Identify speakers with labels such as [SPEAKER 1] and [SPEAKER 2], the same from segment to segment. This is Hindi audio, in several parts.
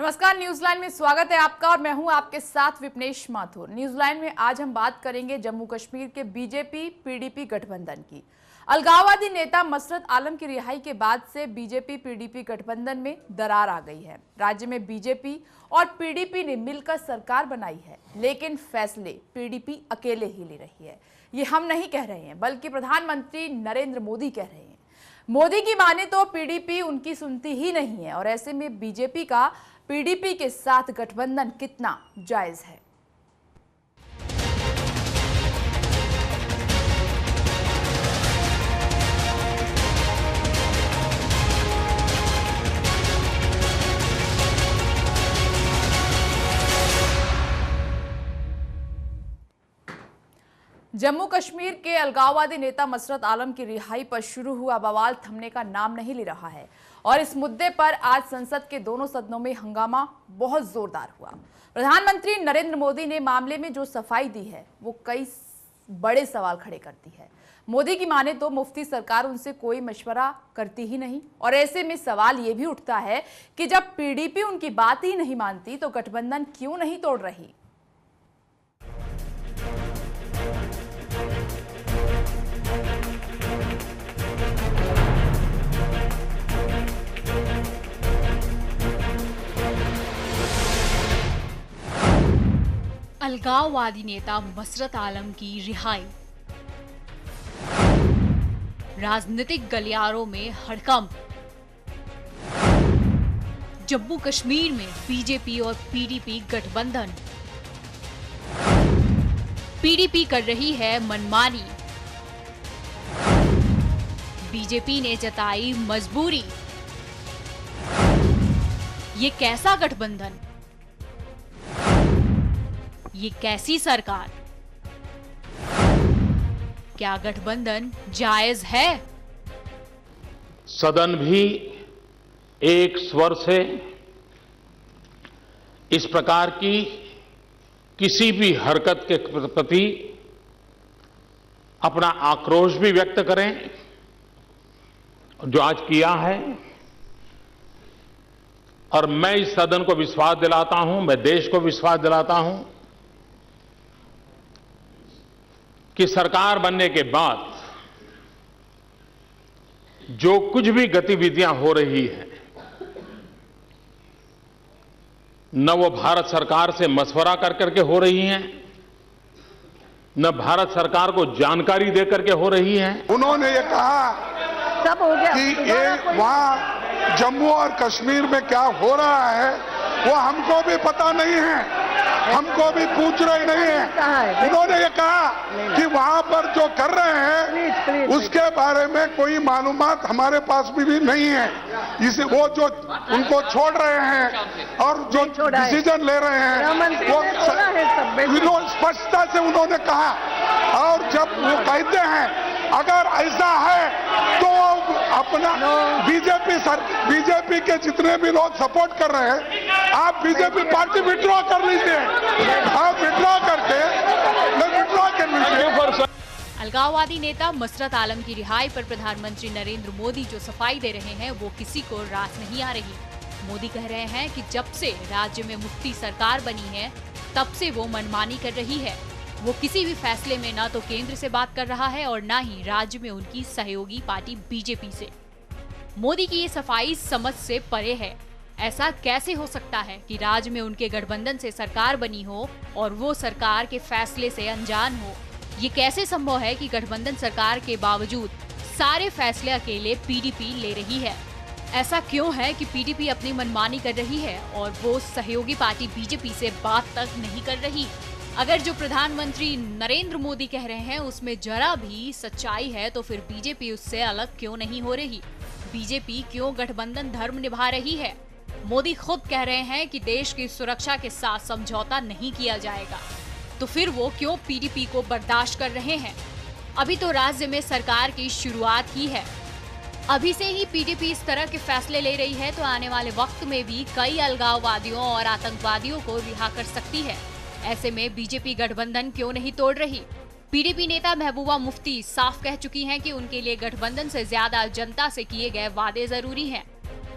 [SPEAKER 1] नमस्कार, न्यूजीलैंड में स्वागत है आपका और मैं हूं आपके साथ विपनेश माथुर। न्यूजीलैंड में आज हम बात करेंगे जम्मू कश्मीर के बीजेपी पीडीपी गठबंधन की। अलगाववादी नेता मसरत आलम की रिहाई के बाद से बीजेपी पीडीपी गठबंधन में दरार आ गई है। राज्य में बीजेपी और पीडीपी ने मिलकर सरकार बनाई है, लेकिन फैसले पीडीपी अकेले ही ले रही है। ये हम नहीं कह रहे हैं, बल्कि प्रधानमंत्री नरेंद्र मोदी कह रहे हैं। मोदी की माने तो पीडीपी उनकी सुनती ही नहीं है और ऐसे में बीजेपी का पीडीपी के साथ गठबंधन कितना जायज है। जम्मू कश्मीर के अलगाववादी नेता मसरत आलम की रिहाई पर शुरू हुआ बवाल थमने का नाम नहीं ले रहा है और इस मुद्दे पर आज संसद के दोनों सदनों में हंगामा बहुत जोरदार हुआ। प्रधानमंत्री नरेंद्र मोदी ने मामले में जो सफाई दी है वो कई बड़े सवाल खड़े करती है। मोदी की माने तो मुफ्ती सरकार उनसे कोई मशवरा करती ही नहीं और ऐसे में सवाल ये भी उठता है कि जब पीडीपी उनकी बात ही नहीं मानती तो गठबंधन क्यों नहीं तोड़ रही।
[SPEAKER 2] अलगाववादी नेता मसरत आलम की रिहाई, राजनीतिक गलियारों में हड़कंप। जम्मू कश्मीर में बीजेपी और पीडीपी गठबंधन। पीडीपी कर रही है मनमानी, बीजेपी ने जताई मजबूरी। ये कैसा गठबंधन, ये कैसी सरकार? क्या गठबंधन जायज है?
[SPEAKER 3] सदन भी एक स्वर से इस प्रकार की किसी भी हरकत के प्रति अपना आक्रोश भी व्यक्त करें, जो आज किया है। और मैं इस सदन को विश्वास दिलाता हूं, मैं देश को विश्वास दिलाता हूं कि सरकार बनने के बाद जो कुछ भी गतिविधियां हो रही हैं, न वो भारत सरकार से मशवरा कर करके हो रही हैं, न भारत सरकार को जानकारी दे करके हो रही हैं।
[SPEAKER 4] उन्होंने ये कहा
[SPEAKER 5] सब हो गया
[SPEAKER 4] कि ये वहां जम्मू और कश्मीर में क्या हो रहा है वो हमको भी पता नहीं है, हमको भी पूछ रहे नहीं है। उन्होंने ये कहा कि वहां पर जो कर रहे हैं उसके बारे में कोई मालूमात हमारे पास भी नहीं है। इसे वो जो उनको छोड़ रहे हैं और जो डिसीजन ले रहे हैं वो स्पष्टता से उन्होंने कहा। और जब वो कहते हैं अगर ऐसा है तो अपना बीजेपी के जितने भी लोग सपोर्ट कर रहे हैं, आप बीजेपी पार्टी विड्रॉ कर लीजिए, आप विड्रॉ करके विड्रॉ कर लीजिए।
[SPEAKER 2] अलगाववादी नेता मसरत आलम की रिहाई पर प्रधानमंत्री नरेंद्र मोदी जो सफाई दे रहे हैं वो किसी को रास नहीं आ रही। मोदी कह रहे हैं कि जब से राज्य में मुफ्ती सरकार बनी है तब से वो मनमानी कर रही है। वो किसी भी फैसले में ना तो केंद्र से बात कर रहा है और ना ही राज्य में उनकी सहयोगी पार्टी बीजेपी से। मोदी की ये सफाई समझ से परे है। ऐसा कैसे हो सकता है कि राज्य में उनके गठबंधन से सरकार बनी हो और वो सरकार के फैसले से अनजान हो? ये कैसे संभव है कि गठबंधन सरकार के बावजूद सारे फैसले अकेले पीडीपी ले रही है? ऐसा क्यों है कि पीडीपी अपनी मनमानी कर रही है और वो सहयोगी पार्टी बीजेपी से बात तक नहीं कर रही? अगर जो प्रधानमंत्री नरेंद्र मोदी कह रहे हैं उसमें जरा भी सच्चाई है तो फिर बीजेपी उससे अलग क्यों नहीं हो रही? बीजेपी क्यों गठबंधन धर्म निभा रही है? मोदी खुद कह रहे हैं कि देश की सुरक्षा के साथ समझौता नहीं किया जाएगा, तो फिर वो क्यों पीडीपी को बर्दाश्त कर रहे हैं? अभी तो राज्य में सरकार की शुरुआत ही है। अभी से ही पीडीपी इस तरह के फैसले ले रही है तो आने वाले वक्त में भी कई अलगाववादियों और आतंकवादियों को रिहा कर सकती है। ऐसे में बीजेपी गठबंधन क्यों नहीं तोड़ रही? पीडीपी नेता महबूबा मुफ्ती साफ कह चुकी हैं कि उनके लिए गठबंधन से ज्यादा जनता से किए गए वादे जरूरी हैं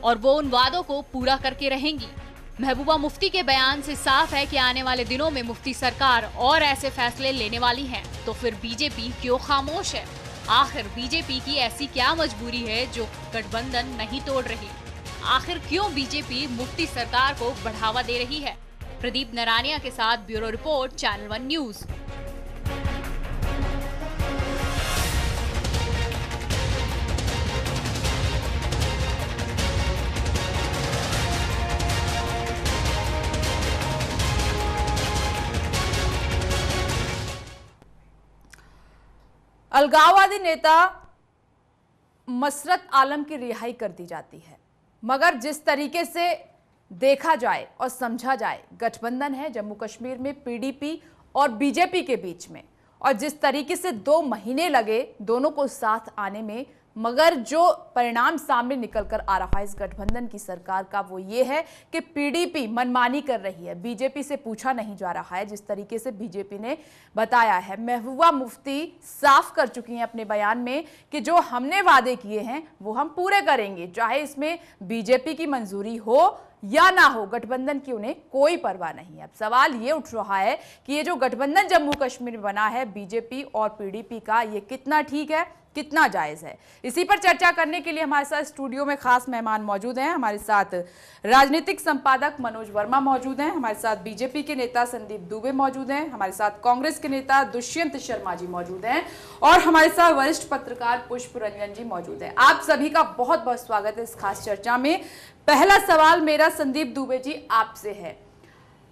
[SPEAKER 2] और वो उन वादों को पूरा करके रहेंगी। महबूबा मुफ्ती के बयान से साफ है कि आने वाले दिनों में मुफ्ती सरकार और ऐसे फैसले लेने वाली है। तो फिर बीजेपी क्यों खामोश है? आखिर बीजेपी की ऐसी क्या मजबूरी है जो गठबंधन नहीं तोड़ रही? आखिर क्यों बीजेपी मुफ्ती सरकार को बढ़ावा दे रही है? प्रदीप नरानिया के साथ ब्यूरो रिपोर्ट, चैनल 1 न्यूज।
[SPEAKER 1] अलगाववादी नेता मसरत आलम की रिहाई कर दी जाती है, मगर जिस तरीके से देखा जाए और समझा जाए गठबंधन है जम्मू कश्मीर में पीडीपी और बीजेपी के बीच में, और जिस तरीके से 2 महीने लगे दोनों को साथ आने में, मगर जो परिणाम सामने निकल कर आ रहा है इस गठबंधन की सरकार का वो ये है कि पीडीपी मनमानी कर रही है, बीजेपी से पूछा नहीं जा रहा है। जिस तरीके से बीजेपी ने बताया है, महबूबा मुफ्ती साफ कर चुकी हैं अपने बयान में कि जो हमने वादे किए हैं वो हम पूरे करेंगे, चाहे इसमें बीजेपी की मंजूरी हो या ना हो, गठबंधन की उन्हें कोई परवाह नहीं है। अब सवाल ये उठ रहा है कि ये जो गठबंधन जम्मू कश्मीर में बना है बीजेपी और पीडीपी का, ये कितना ठीक है, कितना जायज है? इसी पर चर्चा करने के लिए हमारे साथ स्टूडियो में खास मेहमान मौजूद हैं। हमारे साथ राजनीतिक संपादक मनोज वर्मा मौजूद हैं, हमारे साथ बीजेपी के नेता संदीप दुबे मौजूद हैं, हमारे साथ कांग्रेस के नेता दुष्यंत शर्मा जी मौजूद हैं, और हमारे साथ वरिष्ठ पत्रकार पुष्प रंजन जी मौजूद हैं। आप सभी का बहुत बहुत स्वागत है इस खास चर्चा में। पहला सवाल मेरा संदीप दुबे जी आपसे है,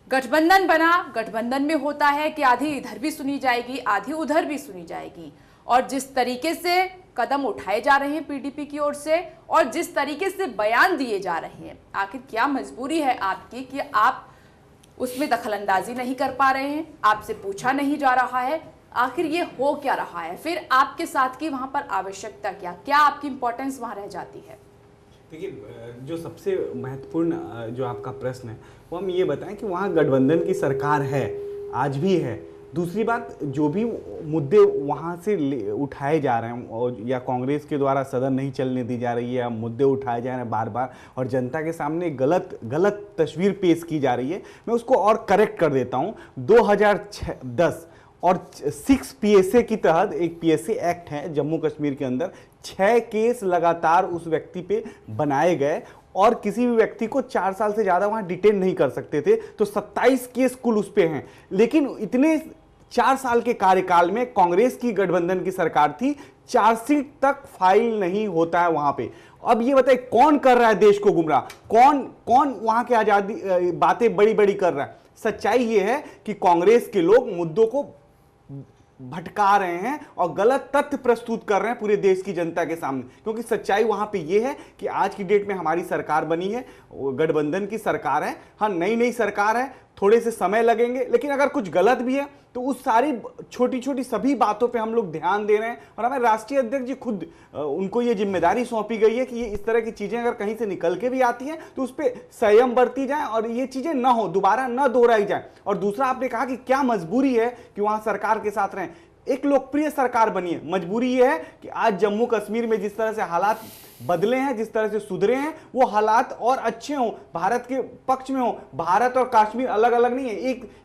[SPEAKER 1] गठबंधन बना, गठबंधन में होता है कि आधी इधर भी सुनी जाएगी आधी उधर भी सुनी जाएगी, और जिस तरीके से कदम उठाए जा रहे हैं पीडीपी की ओर से और जिस तरीके से बयान दिए जा रहे हैं, आखिर क्या मजबूरी है आपकी कि आप उसमें दखलंदाजी नहीं कर पा रहे हैं, आपसे पूछा नहीं जा रहा है? आखिर ये हो क्या रहा है? फिर आपके साथ की वहां पर आवश्यकता क्या आपकी इंपॉर्टेंस वहां रह जाती है?
[SPEAKER 5] देखिए, जो सबसे महत्वपूर्ण जो आपका प्रश्न है वो हम ये बताएं कि वहाँ गठबंधन की सरकार है, आज भी है। दूसरी बात, जो भी मुद्दे वहाँ से उठाए जा रहे हैं और या कांग्रेस के द्वारा सदन नहीं चलने दी जा रही है, मुद्दे उठाए जा रहे हैं बार बार और जनता के सामने गलत तस्वीर पेश की जा रही है, मैं उसको और करेक्ट कर देता हूँ। 2010 और 6 PSA की तहत एक PSA एक्ट है जम्मू कश्मीर के अंदर, 6 केस लगातार उस व्यक्ति पे बनाए गए और किसी भी व्यक्ति को 4 साल से ज़्यादा वहाँ डिटेन नहीं कर सकते थे, तो 27 केस कुल उस पे हैं। लेकिन इतने 4 साल के कार्यकाल में कांग्रेस की गठबंधन की सरकार थी, चार्जशीट तक फाइल नहीं होता है वहां पे। अब ये बताइए कौन कर रहा है देश को गुमराह, कौन वहां के आजादी बातें बड़ी बड़ी कर रहा है? सच्चाई ये है कि कांग्रेस के लोग मुद्दों को भटका रहे हैं और गलत तथ्य प्रस्तुत कर रहे हैं पूरे देश की जनता के सामने, क्योंकि सच्चाई वहां पे ये है कि आज की डेट में हमारी सरकार बनी है, गठबंधन की सरकार है। हाँ, नई सरकार है, थोड़े से समय लगेंगे, लेकिन अगर कुछ गलत भी है तो उस सारी छोटी छोटी सभी बातों पे हम लोग ध्यान दे रहे हैं और हमारे राष्ट्रीय अध्यक्ष जी खुद उनको ये जिम्मेदारी सौंपी गई है कि ये इस तरह की चीजें अगर कहीं से निकल के भी आती हैं तो उस पर संयम बरती जाए और ये चीजें ना हो, दोबारा ना दोहराई जाए। और दूसरा, आपने कहा कि क्या मजबूरी है कि वहां सरकार के साथ रहें। एक लोकप्रिय सरकार बनी है, मजबूरी यह है कि आज जम्मू कश्मीर में जिस तरह से हालात बदले हैं, जिस तरह से सुधरे हैं, वो हालात और अच्छे हों, भारत के पक्ष में हो। भारत और कश्मीर अलग अलग नहीं है,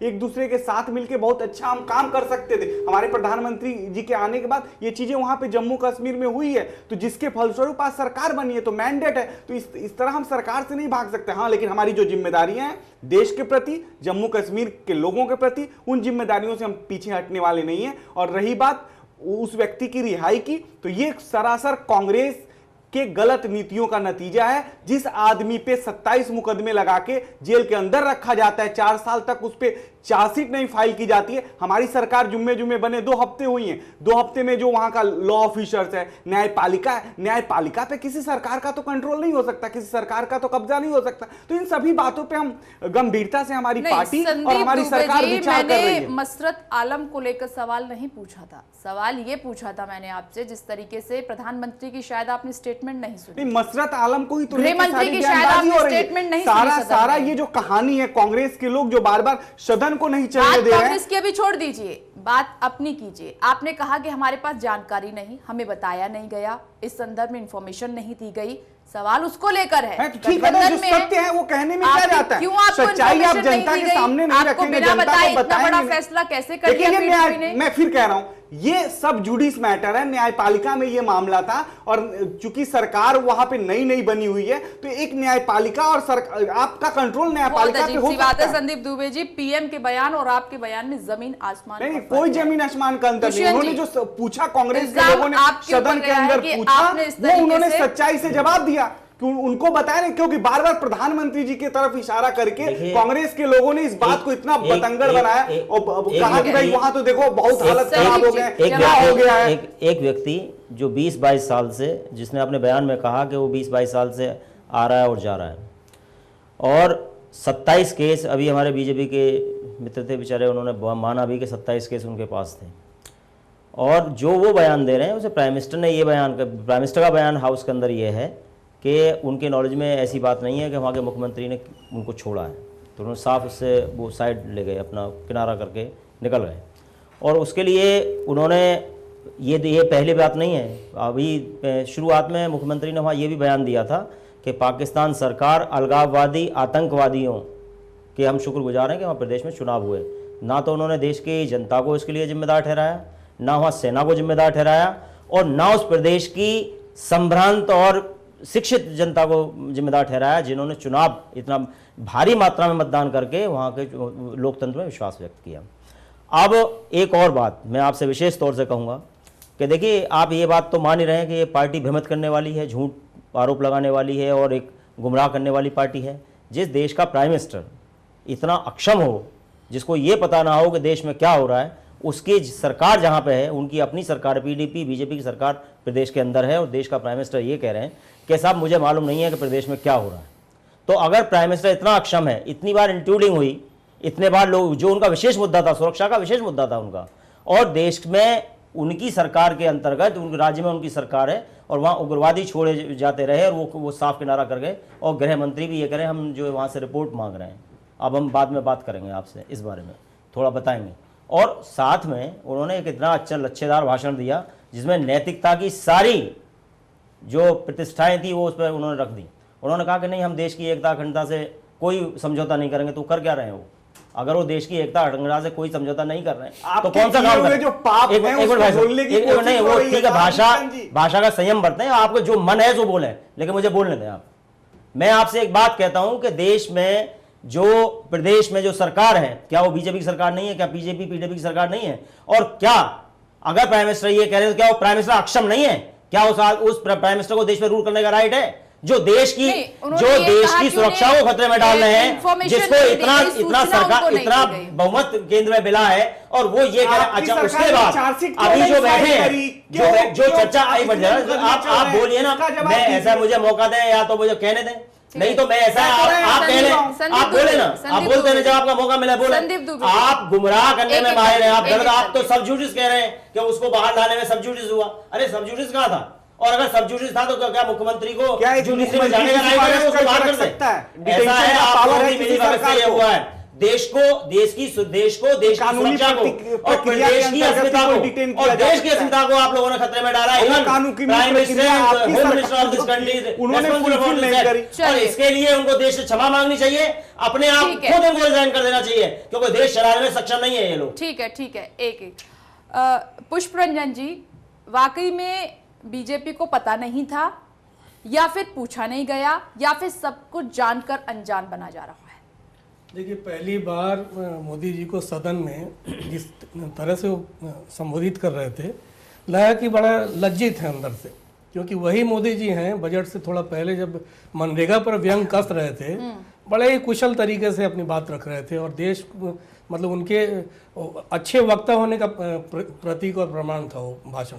[SPEAKER 5] एक दूसरे के साथ मिलकर बहुत अच्छा हम काम कर सकते थे। हमारे प्रधानमंत्री जी के आने के बाद ये चीजें वहां पे जम्मू कश्मीर में हुई है, तो जिसके फलस्वरूप आज सरकार बनी है, तो मैंडेट है, तो इस तरह हम सरकार से नहीं भाग सकते। हाँ, लेकिन हमारी जो जिम्मेदारियां हैं देश के प्रति, जम्मू कश्मीर के लोगों के प्रति, उन जिम्मेदारियों से हम पीछे हटने वाले नहीं है। और रही बात उस व्यक्ति की रिहाई की, तो ये सरासर कांग्रेस के गलत नीतियों का नतीजा है। जिस आदमी पे 27 मुकदमे लगा के जेल के अंदर रखा जाता है, 4 साल तक उस पे चार्जशीट नहीं फाइल की जाती है। हमारी सरकार जुम्मे बने 2 हफ्ते हुई हैं, 2 हफ्ते में जो वहां का लॉ ऑफिसर्स है, न्यायपालिका पे किसी सरकार का तो कंट्रोल नहीं हो सकता, किसी सरकार का तो कब्जा नहीं हो सकता। तो इन सभी बातों पे हम गंभीरता से हमारी पार्टी और हमारी सरकार विचार कर रही है।
[SPEAKER 1] मसरत आलम को लेकर सवाल नहीं पूछा था, सवाल ये पूछा था मैंने आपसे जिस तरीके से प्रधानमंत्री की शायद आपने स्टेटमेंट नहीं सुनी।
[SPEAKER 5] मसरत आलम को ही तो
[SPEAKER 1] गृहमंत्री की शायद आपने स्टेटमेंट नहीं सुनी।
[SPEAKER 5] सारा ये जो कहानी है, कांग्रेस के लोग जो बार बार सदन को नहीं चलने दे रहे हैं।
[SPEAKER 1] कांग्रेस की अभी छोड़ दीजिए, बात अपनी कीजिए। आपने कहा कि हमारे पास जानकारी नहीं, हमें बताया नहीं गया, इस संदर्भ में इंफॉर्मेशन नहीं दी गई, सवाल उसको लेकर है।
[SPEAKER 5] तो ठीक है ना, जो सत्य है वो कहने में क्या जाता है?
[SPEAKER 1] क्यों आपको
[SPEAKER 5] सच्चाई आप
[SPEAKER 1] information
[SPEAKER 5] जनता
[SPEAKER 1] नहीं
[SPEAKER 5] के
[SPEAKER 1] दी गई?
[SPEAKER 5] सामने नहीं
[SPEAKER 1] आपको
[SPEAKER 5] रखेंगे,
[SPEAKER 1] बिना
[SPEAKER 5] जनता
[SPEAKER 1] बताए
[SPEAKER 5] को
[SPEAKER 1] इतना बड़ा
[SPEAKER 5] बताएंगे।
[SPEAKER 1] फैसला कैसे कर दिया
[SPEAKER 5] देखिए,
[SPEAKER 1] PDP ने?
[SPEAKER 5] मैं फिर कह रहा हूं, ये सब जुडिस मैटर है, न्यायपालिका में ये मामला था, और चूंकि सरकार वहां पे नई बनी हुई है, तो एक न्यायपालिका और आपका कंट्रोल न्यायपालिका पे हो
[SPEAKER 1] सकता है।
[SPEAKER 5] है।
[SPEAKER 1] संदीप दुबे जी, पीएम के बयान और आपके बयान में जमीन आसमान
[SPEAKER 5] नहीं,
[SPEAKER 1] का फर्क
[SPEAKER 5] कोई
[SPEAKER 1] है।
[SPEAKER 5] जमीन आसमान का अंतर नहीं।
[SPEAKER 1] दुष्यंत
[SPEAKER 5] उन्होंने
[SPEAKER 1] जी,
[SPEAKER 5] जो पूछा कांग्रेस के
[SPEAKER 1] इल्जाम
[SPEAKER 5] लोगों ने
[SPEAKER 1] आपके ऊपर
[SPEAKER 5] सदन के
[SPEAKER 1] गया है
[SPEAKER 5] अंदर
[SPEAKER 1] कि
[SPEAKER 5] पूछा,
[SPEAKER 1] आपने इस
[SPEAKER 5] वो
[SPEAKER 1] तरीके
[SPEAKER 5] उन्होंने
[SPEAKER 1] से
[SPEAKER 5] सच्चाई से जवाब दिया। उनको बताया नहीं, क्योंकि बार बार प्रधानमंत्री जी की तरफ इशारा करके कांग्रेस के लोगों ने इस बात को इतना बतंगड़ बनाया और कहा कि भाई वहां तो देखो बहुत हालत खराब हो गए, क्या हो गया है।
[SPEAKER 6] एक व्यक्ति जो 20-22 साल से, जिसने अपने बयान में कहा कि वो 20-22 साल से आ रहा है और जा रहा है, और 27 केस अभी हमारे बीजेपी के मित्र थे बेचारे, उन्होंने माना भी कि 27 केस उनके पास थे, और जो वो बयान दे रहे हैं उसे प्राइम मिनिस्टर ने, ये बयान प्राइम मिनिस्टर का बयान हाउस के अंदर ये है कि उनके नॉलेज में ऐसी बात नहीं है कि वहाँ के मुख्यमंत्री ने उनको छोड़ा है। तो उन्होंने साफ उससे वो साइड ले गए, अपना किनारा करके निकल गए, और उसके लिए उन्होंने ये पहली बात नहीं है। अभी शुरुआत में मुख्यमंत्री ने वहाँ ये भी बयान दिया था कि पाकिस्तान सरकार अलगाववादी आतंकवादियों के हम शुक्रगुजार हैं कि वहाँ प्रदेश में चुनाव हुए। ना तो उन्होंने देश की जनता को इसके लिए जिम्मेदार ठहराया, ना वहाँ सेना को जिम्मेदार ठहराया, और ना उस प्रदेश की संभ्रांत और शिक्षित जनता को जिम्मेदार ठहराया जिन्होंने चुनाव इतना भारी मात्रा में मतदान करके वहाँ के लोकतंत्र में विश्वास व्यक्त किया। अब एक और बात मैं आपसे विशेष तौर से कहूँगा कि देखिए, आप ये बात तो मान ही रहे हैं कि ये पार्टी भ्रमित करने वाली है, झूठ आरोप लगाने वाली है और एक गुमराह करने वाली पार्टी है। जिस देश का प्राइम मिनिस्टर इतना अक्षम हो, जिसको ये पता ना हो कि देश में क्या हो रहा है, उसकी सरकार जहाँ पे है, उनकी अपनी सरकार पीडीपी बीजेपी की सरकार प्रदेश के अंदर है, और देश का प्राइम मिनिस्टर ये कह रहे हैं कि साहब मुझे मालूम नहीं है कि प्रदेश में क्या हो रहा है। तो अगर प्राइम मिनिस्टर इतना अक्षम है, इतनी बार इंक्लूडिंग हुई, इतने बार लोग, जो उनका विशेष मुद्दा था, सुरक्षा का विशेष मुद्दा था उनका, और देश में उनकी सरकार के अंतर्गत उनके राज्य में उनकी सरकार है और वहाँ उग्रवादी छोड़े जाते रहे और वो साफ किनारा कर गए, और गृह मंत्री भी ये करें हम जो वहाँ से रिपोर्ट मांग रहे हैं। अब हम बाद में बात करेंगे आपसे इस बारे में, थोड़ा बताएंगे। और साथ में उन्होंने एक इतना अच्छा लच्छेदार भाषण दिया जिसमें नैतिकता की सारी जो प्रतिष्ठाएं थी वो उस पर उन्होंने रख दी। उन्होंने कहा कि नहीं, हम देश की एकता अखंडता से कोई समझौता नहीं करेंगे। तो कर क्या रहे हैं वो? अगर वो देश की एकता अखंडता से कोई समझौता नहीं कर रहे हैं तो कौन सा काम कर रहे हैं?
[SPEAKER 5] जो पाप है उसको बोलने की कोशिश
[SPEAKER 6] नहीं, वो ठीक है, भाषा का संयम बरतें, आपको जो मन है जो बोले, लेकिन मुझे बोलने दें आप। मैं आपसे एक बात कहता हूं कि देश में जो प्रदेश में जो सरकार है, क्या वो बीजेपी की सरकार नहीं है? क्या बीजेपी पीडीपी की सरकार नहीं है? और क्या अगर प्राइम मिनिस्टर ये कह रहे हैं तो क्या वो प्राइम मिनिस्टर अक्षम नहीं है? क्या उस प्राइम मिनिस्टर को देश में रूल करने का राइट है? जो देश की सुरक्षा को खतरे में डाल रहे हैं, जिसको इतना सरकार इतना बहुमत केंद्र में मिला है, और वो ये कह रहे हैं। अच्छा, उसके बाद अभी जो बैठे हैं, जो चर्चा आई बढ़ जाए, आप बोलिए ना, मैं ऐसा मुझे मौका दें या तो मुझे कहने दें, नहीं तो मैं ऐसा आप कह लें, आप बोले ना, आप बोलते हैं जब आपका मौका मिला बोले। आप गुमराह करने में माहिर हैं, आप तो सब जुडिस कह रहे हैं कि उसको बाहर लाने में सब जुडिस हुआ। अरे सब जुडिस कहाँ था? और अगर सब जुडिस था तो क्या मुख्यमंत्री को जुडिशरी में जाने का राइट है? उसको बाहर कर सकता है। ऐसा है, आप लोगों की मिलीभगत से ये हुआ है। देश की सुरक्षा को और प्रदेश की अस्मिता को और देश की अस्मिता को आप लोगों ने खतरे में डाला है। Prime minister, home minister of this country, और इसके लिए उनको देश से क्षमा मांगनी चाहिए, अपने आप खुद उनको रिजाइन कर देना चाहिए, क्योंकि देश चलाने में सक्षम नहीं है ये लोग।
[SPEAKER 1] ठीक है, एक पुष्प रंजन जी, वाकई में बीजेपी को पता नहीं था, या फिर पूछा नहीं गया, या फिर सब कुछ जानकर अनजान बना जा रहा है?
[SPEAKER 7] देखिए, पहली बार मोदी जी को सदन में जिस तरह से वो संबोधित कर रहे थे, लगा कि बड़ा लज्जित है अंदर से, क्योंकि वही मोदी जी हैं बजट से थोड़ा पहले जब मनरेगा पर व्यंग कस रहे थे, बड़े ही कुशल तरीके से अपनी बात रख रहे थे, और देश मतलब उनके अच्छे वक्ता होने का प्रतीक और प्रमाण था वो भाषण।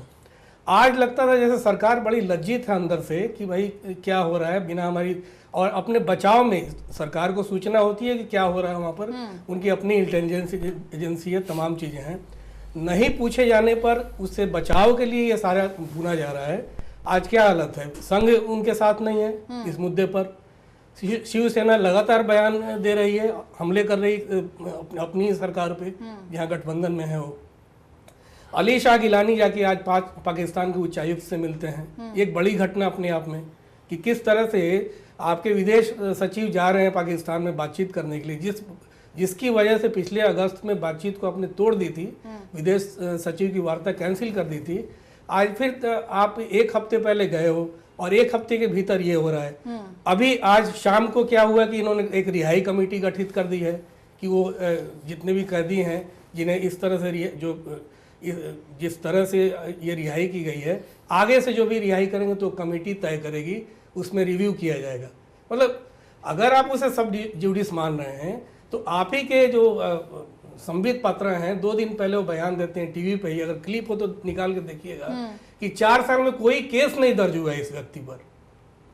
[SPEAKER 7] आज लगता था जैसे सरकार बड़ी लज्जित है अंदर से कि भाई क्या हो रहा है, बिना हमारी और अपने बचाव में सरकार को सूचना होती है कि क्या हो रहा है वहाँ पर, उनकी अपनी इंटेलिजेंस एजेंसी है, तमाम चीज़ें हैं, नहीं पूछे जाने पर उससे बचाव के लिए ये सारा बुना जा रहा है। आज क्या हालत है, संघ उनके साथ नहीं है इस मुद्दे पर, शिवसेना लगातार बयान दे रही है, हमले कर रही अपनी सरकार पे जहाँ गठबंधन में है वो। अली शाह गिलानी जाके आज पाकिस्तान के उच्चायुक्त से मिलते हैं, एक बड़ी घटना अपने आप में, कि किस तरह से आपके विदेश सचिव जा रहे हैं पाकिस्तान में बातचीत करने के लिए, जिसकी वजह से पिछले अगस्त में बातचीत को आपने तोड़ दी थी, विदेश सचिव की वार्ता कैंसिल कर दी थी। आज फिर आप एक हफ्ते पहले गए हो और एक हफ्ते के भीतर ये हो रहा है। अभी आज शाम को क्या हुआ कि इन्होंने एक रिहाई कमेटी गठित कर दी है कि वो जितने भी कैदी हैं जिन्हें इस तरह से जिस तरह से ये रिहाई की गई है, आगे से जो भी रिहाई करेंगे तो कमेटी तय करेगी, उसमें रिव्यू किया जाएगा। मतलब अगर आप उसे सब जुडिस मान रहे हैं तो आप ही के जो संबित पात्र हैं 2 दिन पहले वो बयान देते हैं टीवी पे ही, अगर क्लिप हो तो निकाल के देखिएगा कि 4 साल में कोई केस नहीं दर्ज हुआ है इस व्यक्ति पर,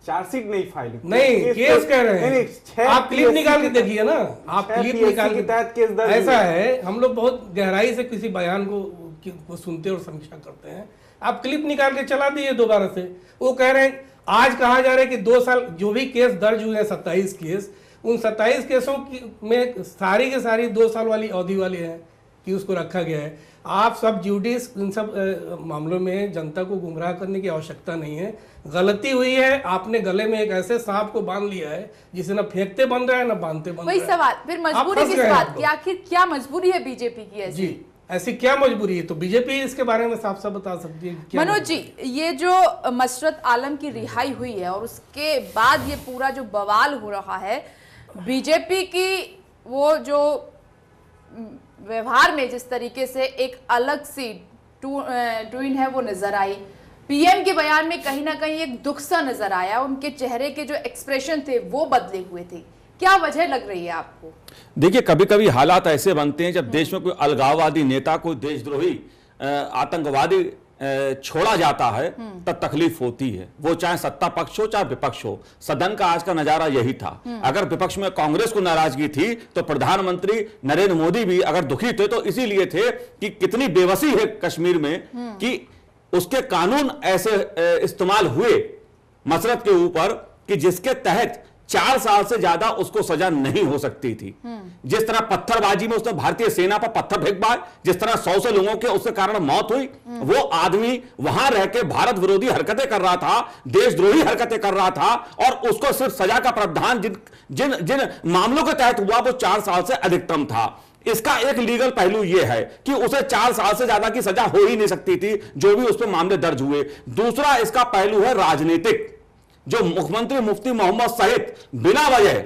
[SPEAKER 5] चार्जशीट नहीं फाइल
[SPEAKER 7] नहीं केस कह रहे हैं। आप क्लिप निकाल के देखिए ना, आप क्लिप निकाल के
[SPEAKER 5] केस दर्ज
[SPEAKER 7] ऐसा है, हम लोग बहुत गहराई से किसी बयान को सुनते और समीक्षा करते हैं। आप क्लिप निकाल के चला दीजिए दोबारा से। वो कह रहे हैं, आज कहा जा रहा है कि 2 साल जो भी केस दर्ज हुए हैं 27 केस, उन 27 केसों में सारी के सारी 2 साल वाली अवधि वाली है कि उसको रखा गया है। आप सब जुडिस इन सब मामलों में जनता को गुमराह करने की आवश्यकता नहीं है। गलती हुई है, आपने गले में एक ऐसे सांप को बांध लिया है जिसे ना फेंकते बन रहा है ना बांधते बन रहा है।
[SPEAKER 1] वही सवाल, फिर मजबूरी किस बात की, आखिर क्या मजबूरी है बीजेपी की ऐसी?
[SPEAKER 7] जी, ऐसी क्या मजबूरी है? तो बीजेपी इसके बारे में साफ साफ बता सकती है।
[SPEAKER 1] मनोज जी, ये जो मसरत आलम की रिहाई हुई है और उसके बाद ये पूरा जो बवाल हो रहा है, बीजेपी की वो जो व्यवहार में जिस तरीके से एक अलग सी ट्वीन है वो नजर आई, पीएम के बयान में कहीं ना कहीं एक दुख सा नजर आया, उनके चेहरे के जो एक्सप्रेशन थे वो बदले हुए थे। क्या वजह लग रही है आपको?
[SPEAKER 8] देखिए, कभी कभी हालात ऐसे बनते हैं जब देश में कोई अलगाववादी नेता, कोई देशद्रोही आतंकवादी छोड़ा जाता है तब तकलीफ होती है, वो चाहे सत्ता पक्ष हो चाहे विपक्ष हो। सदन का आज का नजारा यही था। अगर विपक्ष में कांग्रेस को नाराजगी थी तो प्रधानमंत्री नरेंद्र मोदी भी अगर दुखी थे तो इसीलिए थे कि कितनी बेबसी है कश्मीर में कि उसके कानून ऐसे इस्तेमाल हुए मसरत के ऊपर कि जिसके तहत 4 साल से ज्यादा उसको सजा नहीं हो सकती थी। जिस तरह पत्थरबाजी में उसने भारतीय सेना पर पत्थर फेंक पाए, जिस तरह 100 से लोगों के उसके कारण मौत हुई, वो आदमी वहां रह के भारत विरोधी हरकतें कर रहा था, देशद्रोही हरकतें कर रहा था, और उसको सिर्फ सजा का प्रावधान जिन जिन मामलों के तहत हुआ वो 4 साल से अधिकतम था। इसका एक लीगल पहलू यह है कि उसे 4 साल से ज्यादा की सजा हो ही नहीं सकती थी जो भी उस पर मामले दर्ज हुए। दूसरा इसका पहलू है राजनीतिक, जो मुख्यमंत्री मुफ्ती मोहम्मद सहित बिना वजह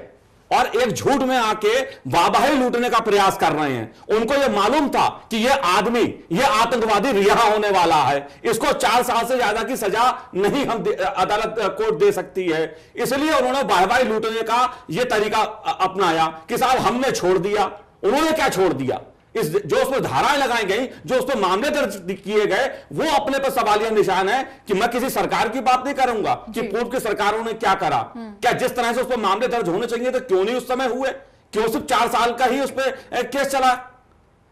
[SPEAKER 8] और एक झूठ में आके वाहवाही लूटने का प्रयास कर रहे हैं। उनको यह मालूम था कि यह आदमी, यह आतंकवादी रिहा होने वाला है, इसको 4 साल से ज्यादा की सजा नहीं हम अदालत कोर्ट दे सकती है, इसलिए उन्होंने वाहवाही लूटने का यह तरीका अपनाया कि साहब हमने छोड़ दिया। उन्होंने क्या छोड़ दिया? इस जो उसमें धाराएं लगाई गई, जो उसमें मामले दर्ज किए गए, वो अपने पर सवालिया निशान है कि मैं किसी सरकार की बात नहीं करूंगा कि पूर्व की सरकारों ने क्या करा। क्या जिस तरह से उस पर मामले दर्ज होने चाहिए तो क्यों नहीं उस समय हुए? क्यों सिर्फ 4 साल का ही उस पर केस चला?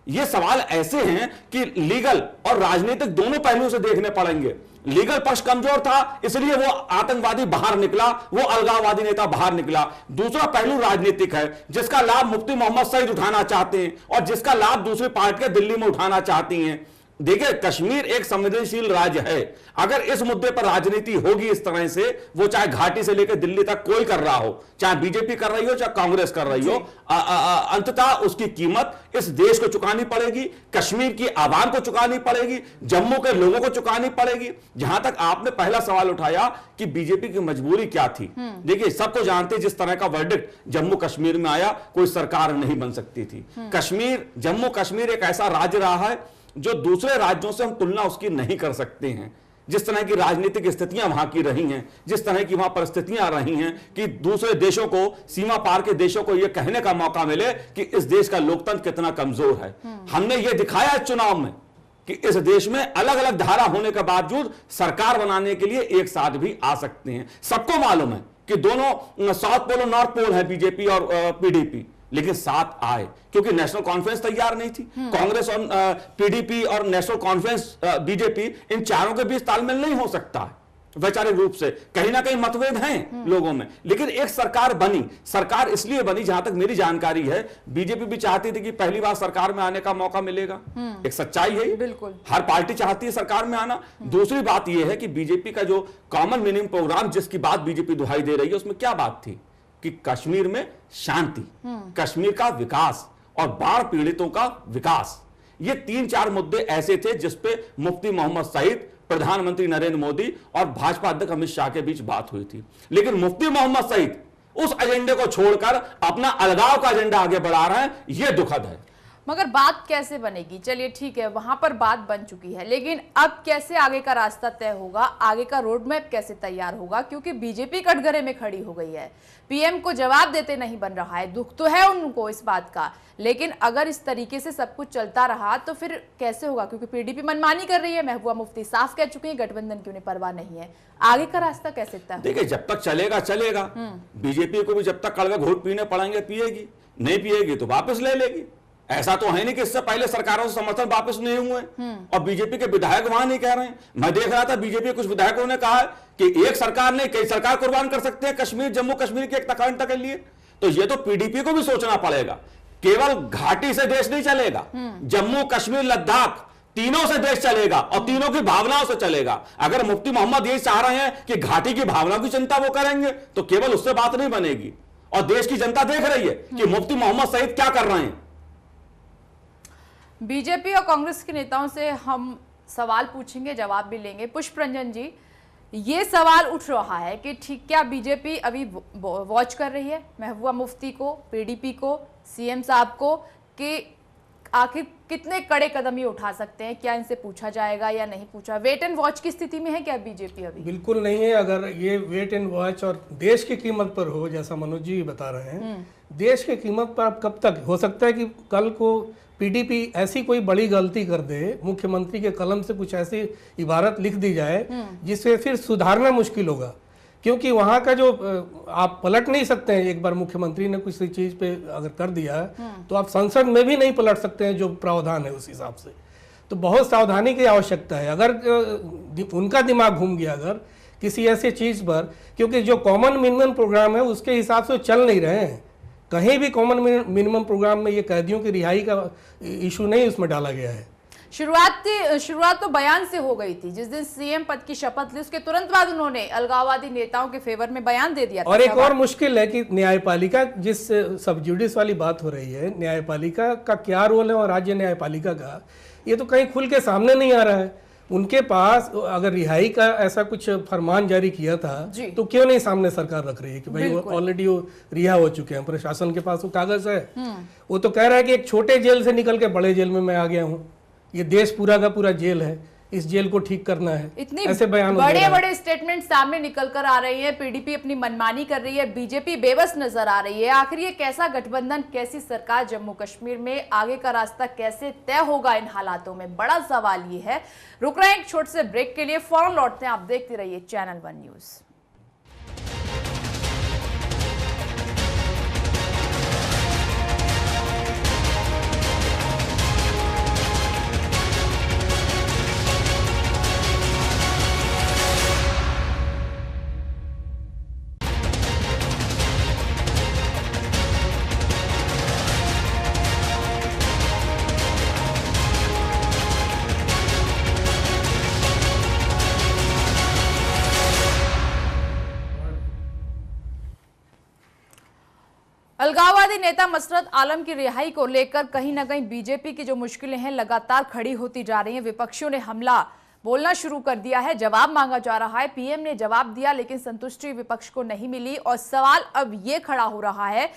[SPEAKER 8] ये सवाल ऐसे हैं कि लीगल और राजनीतिक दोनों पहलुओं से देखने पड़ेंगे। लीगल पक्ष कमजोर था इसलिए वो आतंकवादी बाहर निकला, वो अलगाववादी नेता बाहर निकला। दूसरा पहलू राजनीतिक है जिसका लाभ मुफ्ती मोहम्मद सईद उठाना चाहते हैं और जिसका लाभ दूसरी पार्टियां दिल्ली में उठाना चाहती हैं। देखिए, कश्मीर एक संवेदनशील राज्य है। अगर इस मुद्दे पर राजनीति होगी इस तरह से, वो चाहे घाटी से लेकर दिल्ली तक कोई कर रहा हो, चाहे बीजेपी कर रही हो चाहे कांग्रेस कर रही हो, अंततः उसकी कीमत इस देश को चुकानी पड़ेगी, कश्मीर की आवाम को चुकानी पड़ेगी, जम्मू के लोगों को चुकानी पड़ेगी। जहां तक आपने पहला सवाल उठाया कि बीजेपी की मजबूरी क्या थी, देखिए सबको जानते जिस तरह का वर्डिक्ट जम्मू कश्मीर में आया, कोई सरकार नहीं बन सकती थी। जम्मू कश्मीर एक ऐसा राज्य रहा है जो दूसरे राज्यों से हम तुलना उसकी नहीं कर सकते हैं। जिस तरह की राजनीतिक स्थितियां वहां की रही हैं, जिस तरह की वहां परिस्थितियां रही हैं कि दूसरे देशों को, सीमा पार के देशों को यह कहने का मौका मिले कि इस देश का लोकतंत्र कितना कमजोर है। हमने यह दिखाया इस चुनाव में कि इस देश में अलग अलग धारा होने के बावजूद सरकार बनाने के लिए एक साथ भी आ सकते हैं। सबको मालूम है कि दोनों साउथ पोल और नॉर्थ पोल है, बीजेपी और पीडीपी, लेकिन साथ आए क्योंकि नेशनल कॉन्फ्रेंस तैयार नहीं थी। कांग्रेस और पीडीपी और नेशनल कॉन्फ्रेंस बीजेपी, इन चारों के बीच तालमेल नहीं हो सकता है। वैचारिक रूप से कहीं ना कहीं मतभेद हैं लोगों में, लेकिन एक सरकार बनी। सरकार इसलिए बनी, जहां तक मेरी जानकारी है, बीजेपी भी चाहती थी कि पहली बार सरकार में आने का मौका मिलेगा। एक सच्चाई है ये,
[SPEAKER 1] बिल्कुल।
[SPEAKER 8] हर पार्टी चाहती है सरकार में आना। दूसरी बात यह है कि बीजेपी का जो कॉमन मिनिमम प्रोग्राम जिसकी बात बीजेपी दुहाई दे रही है, उसमें क्या बात थी कि कश्मीर में शांति, कश्मीर का विकास और बाढ़ पीड़ितों का विकास, ये 3-4 मुद्दे ऐसे थे जिसपे मुफ्ती मोहम्मद सईद, प्रधानमंत्री नरेंद्र मोदी और भाजपा अध्यक्ष अमित शाह के बीच बात हुई थी। लेकिन मुफ्ती मोहम्मद सईद उस एजेंडे को छोड़कर अपना अलगाव का एजेंडा आगे बढ़ा रहे हैं, यह दुखद है।
[SPEAKER 1] मगर बात कैसे बनेगी? चलिए ठीक है, वहां पर बात बन चुकी है, लेकिन अब कैसे आगे का रास्ता तय होगा, आगे का रोड मैप कैसे तैयार होगा? क्योंकि बीजेपी कटघरे में खड़ी हो गई है, पीएम को जवाब देते नहीं बन रहा है। दुख तो है उनको इस बात का, लेकिन अगर इस तरीके से सब कुछ चलता रहा तो फिर कैसे होगा? क्योंकि पीडीपी मनमानी कर रही है, महबूबा मुफ्ती साफ कह चुके हैं गठबंधन की उन्हें परवाह नहीं है। आगे का रास्ता कैसे तय?
[SPEAKER 8] देखिए, जब तक चलेगा चलेगा, बीजेपी को भी जब तक कड़वे घूंट पीने पड़ेंगे पिएगी, नहीं पिएगी तो वापस ले लेगी। ऐसा तो है नहीं कि इससे पहले सरकारों से समर्थन वापस नहीं हुए और बीजेपी के विधायक वहां नहीं कह रहे हैं। मैं देख रहा था बीजेपी के कुछ विधायकों ने कहा है कि एक सरकार नहीं, कई सरकार कुर्बान कर सकते हैं कश्मीर, जम्मू कश्मीर की एक अखंडता के लिए। तो ये तो पीडीपी को भी सोचना पड़ेगा। केवल घाटी से देश नहीं चलेगा, जम्मू कश्मीर लद्दाख तीनों से देश चलेगा और तीनों की भावनाओं से चलेगा। अगर मुफ्ती मोहम्मद ये चाह रहे हैं कि घाटी की भावनाओं की चिंता वो करेंगे तो केवल उससे बात नहीं बनेगी। और देश की जनता देख रही है कि मुफ्ती मोहम्मद सईद क्या कर रहे हैं।
[SPEAKER 1] बीजेपी और कांग्रेस के नेताओं से हम सवाल पूछेंगे, जवाब भी लेंगे। पुष्प रंजन जी, ये सवाल उठ रहा है कि ठीक क्या बीजेपी अभी वॉच कर रही है महबूबा मुफ्ती को, पीडीपी को, सीएम साहब को, कि आखिर कितने कड़े कदम ये उठा सकते हैं? क्या इनसे पूछा जाएगा या नहीं पूछा? वेट एंड वॉच की स्थिति में है क्या बीजेपी अभी?
[SPEAKER 7] बिल्कुल नहीं है। अगर ये वेट एंड वॉच और देश की कीमत पर हो, जैसा मनोज जी बता रहे हैं, देश की कीमत पर अब कब तक हो सकता है कि कल को पीडीपी ऐसी कोई बड़ी गलती कर दे, मुख्यमंत्री के कलम से कुछ ऐसी इबारत लिख दी जाए जिससे फिर सुधारना मुश्किल होगा। क्योंकि वहाँ का जो आप पलट नहीं सकते हैं, एक बार मुख्यमंत्री ने किसी चीज पे अगर कर दिया तो आप संसद में भी नहीं पलट सकते हैं, जो प्रावधान है उस हिसाब से। तो बहुत सावधानी की आवश्यकता है। अगर उनका दिमाग घूम गया अगर किसी ऐसी चीज पर, क्योंकि जो कॉमन मिनिमम प्रोग्राम है उसके हिसाब से चल नहीं रहे हैं। कहीं भी कॉमन मिनिमम प्रोग्राम में ये कैदियों की रिहाई का इशू नहीं उसमें डाला गया है।
[SPEAKER 1] शुरुआत तो बयान से हो गई थी। जिस दिन सीएम पद की शपथ ली उसके तुरंत बाद उन्होंने अलगाववादी नेताओं के फेवर में बयान दे दिया था।
[SPEAKER 7] और एक और मुश्किल है कि न्यायपालिका, जिस सब जुडिस वाली बात हो रही है, न्यायपालिका का क्या रोल है और राज्य न्यायपालिका का, ये तो कहीं खुल के सामने नहीं आ रहा है। उनके पास अगर रिहाई का ऐसा कुछ फरमान जारी किया था तो क्यों नहीं सामने सरकार रख रही है कि भाई वो ऑलरेडी वो रिहा हो चुके हैं, प्रशासन के पास वो कागज है। वो तो कह रहा है कि एक छोटे जेल से निकल के बड़े जेल में मैं आ गया हूँ, ये देश पूरा का पूरा जेल है, इस जेल को ठीक करना है।
[SPEAKER 1] इतनी
[SPEAKER 7] ऐसे बयान
[SPEAKER 1] बड़े बड़े स्टेटमेंट सामने निकल कर आ रही है। पीडीपी अपनी मनमानी कर रही है, बीजेपी बेबस नजर आ रही है। आखिर ये कैसा गठबंधन, कैसी सरकार जम्मू कश्मीर में, आगे का रास्ता कैसे तय होगा इन हालातों में, बड़ा सवाल ये है। रुक रहे हैं एक छोटे से ब्रेक के लिए, फौरन लौटते हैं। आप देखते रहिए चैनल 1 न्यूज। अलगाववादी नेता मसरत आलम की रिहाई को लेकर कहीं ना कहीं बीजेपी की जो मुश्किलें हैं लगातार खड़ी होती जा रही हैं। विपक्षियों ने हमला बोलना शुरू कर दिया है, जवाब मांगा जा रहा है। पीएम ने जवाब दिया लेकिन संतुष्टि विपक्ष को नहीं मिली और सवाल अब ये खड़ा हो रहा है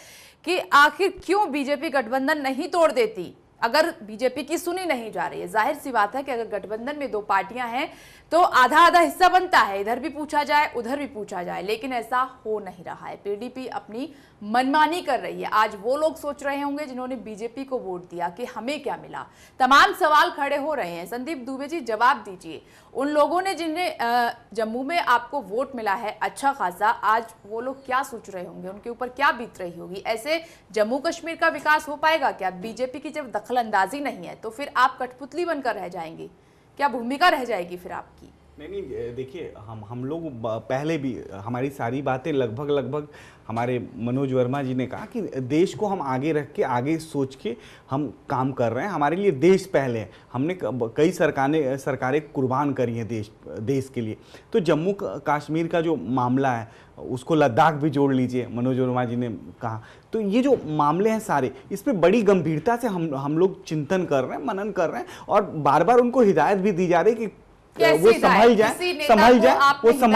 [SPEAKER 1] कि आखिर क्यों बीजेपी गठबंधन नहीं तोड़ देती अगर बीजेपी की सुनी नहीं जा रही है। जाहिर सी बात है कि अगर गठबंधन में 2 पार्टियां हैं तो आधा आधा हिस्सा बनता है, इधर भी पूछा जाए उधर भी पूछा जाए, लेकिन ऐसा हो नहीं रहा है। पीडीपी अपनी मनमानी कर रही है। आज वो लोग सोच रहे होंगे जिन्होंने बीजेपी को वोट दिया कि हमें क्या मिला। तमाम सवाल खड़े हो रहे हैं। संदीप दुबे जी जवाब दीजिए, उन लोगों ने जिन्हें जम्मू में आपको वोट मिला है अच्छा खासा, आज वो लोग क्या सोच रहे होंगे, उनके ऊपर क्या बीत रही होगी। ऐसे जम्मू कश्मीर का विकास हो पाएगा क्या? बीजेपी की जब दखल अंदाजी नहीं है तो फिर आप कठपुतली बनकर रह जाएंगी, क्या भूमिका रह जाएगी फिर आपकी?
[SPEAKER 5] नहीं, देखिए हम लोग पहले भी हमारी सारी बातें लगभग हमारे मनोज वर्मा जी ने कहा कि देश को हम आगे रख के, आगे सोच के हम काम कर रहे हैं। हमारे लिए देश पहले है। हमने कई सरकारें कुर्बान करी हैं देश के लिए। तो जम्मू कश्मीर का जो मामला है उसको लद्दाख भी जोड़ लीजिए, मनोज वर्मा जी ने कहा। तो ये जो मामले हैं सारे, इस पे बड़ी गंभीरता से हम लोग चिंतन कर रहे हैं, मनन कर रहे हैं, और बार बार उनको हिदायत भी दी जा रही है कि वो संभल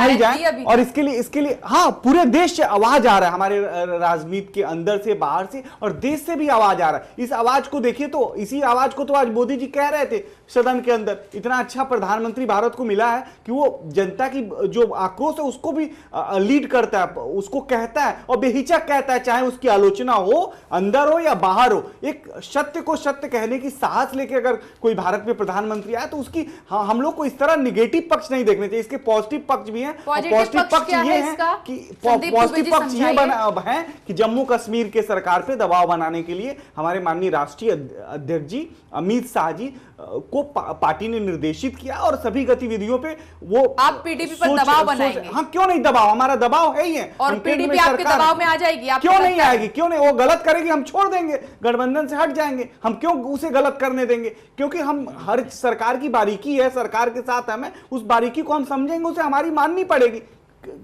[SPEAKER 5] जाए और इसके लिए हाँ, पूरे देश से आवाज आ रहा है, हमारे राजनीति के अंदर से, बाहर से, और देश से भी आवाज आ रहा है। इस आवाज को देखिए, तो इसी आवाज को तो आज मोदी जी कह रहे थे सदन के अंदर। इतना अच्छा प्रधानमंत्री भारत को मिला है कि वो जनता की जो आक्रोश है उसको भी लीड करता है, उसको कहता है और बेहिचक कहता है, चाहे उसकी आलोचना हो, अंदर हो या बाहर हो। एक सत्य को सत्य कहने की साहस लेके अगर कोई भारत में प्रधानमंत्री आए तो उसकी हम लोग को इस तरह निगेटिव पक्ष नहीं देखने चाहिए। इसके पॉजिटिव पक्ष भी हैं। पॉजिटिव पक्ष ये है कि पॉजिटिव पक्ष ये है कि जम्मू कश्मीर के सरकार पे दबाव बनाने के लिए हमारे माननीय राष्ट्रीय अध्यक्ष जी अमित शाह जी को पार्टी ने निर्देशित किया, और सभी गतिविधियों पे वो
[SPEAKER 1] आप पीडीपी पर दबाव बनाएंगे।
[SPEAKER 5] हाँ, क्यों नहीं, दबाव हमारा दबाव है ही है,
[SPEAKER 1] और पीडीपी आपके दबाव में आ जाएगी।
[SPEAKER 5] क्यों नहीं आएगी, क्यों नहीं? वो गलत करेगी, हम छोड़ देंगे, गठबंधन से हट जाएंगे। हम क्यों उसे गलत करने देंगे? क्योंकि हम हर सरकार की बारीकी है, सरकार के साथ हमें उस बारीकी को हम समझेंगे, उसे हमारी माननी पड़ेगी।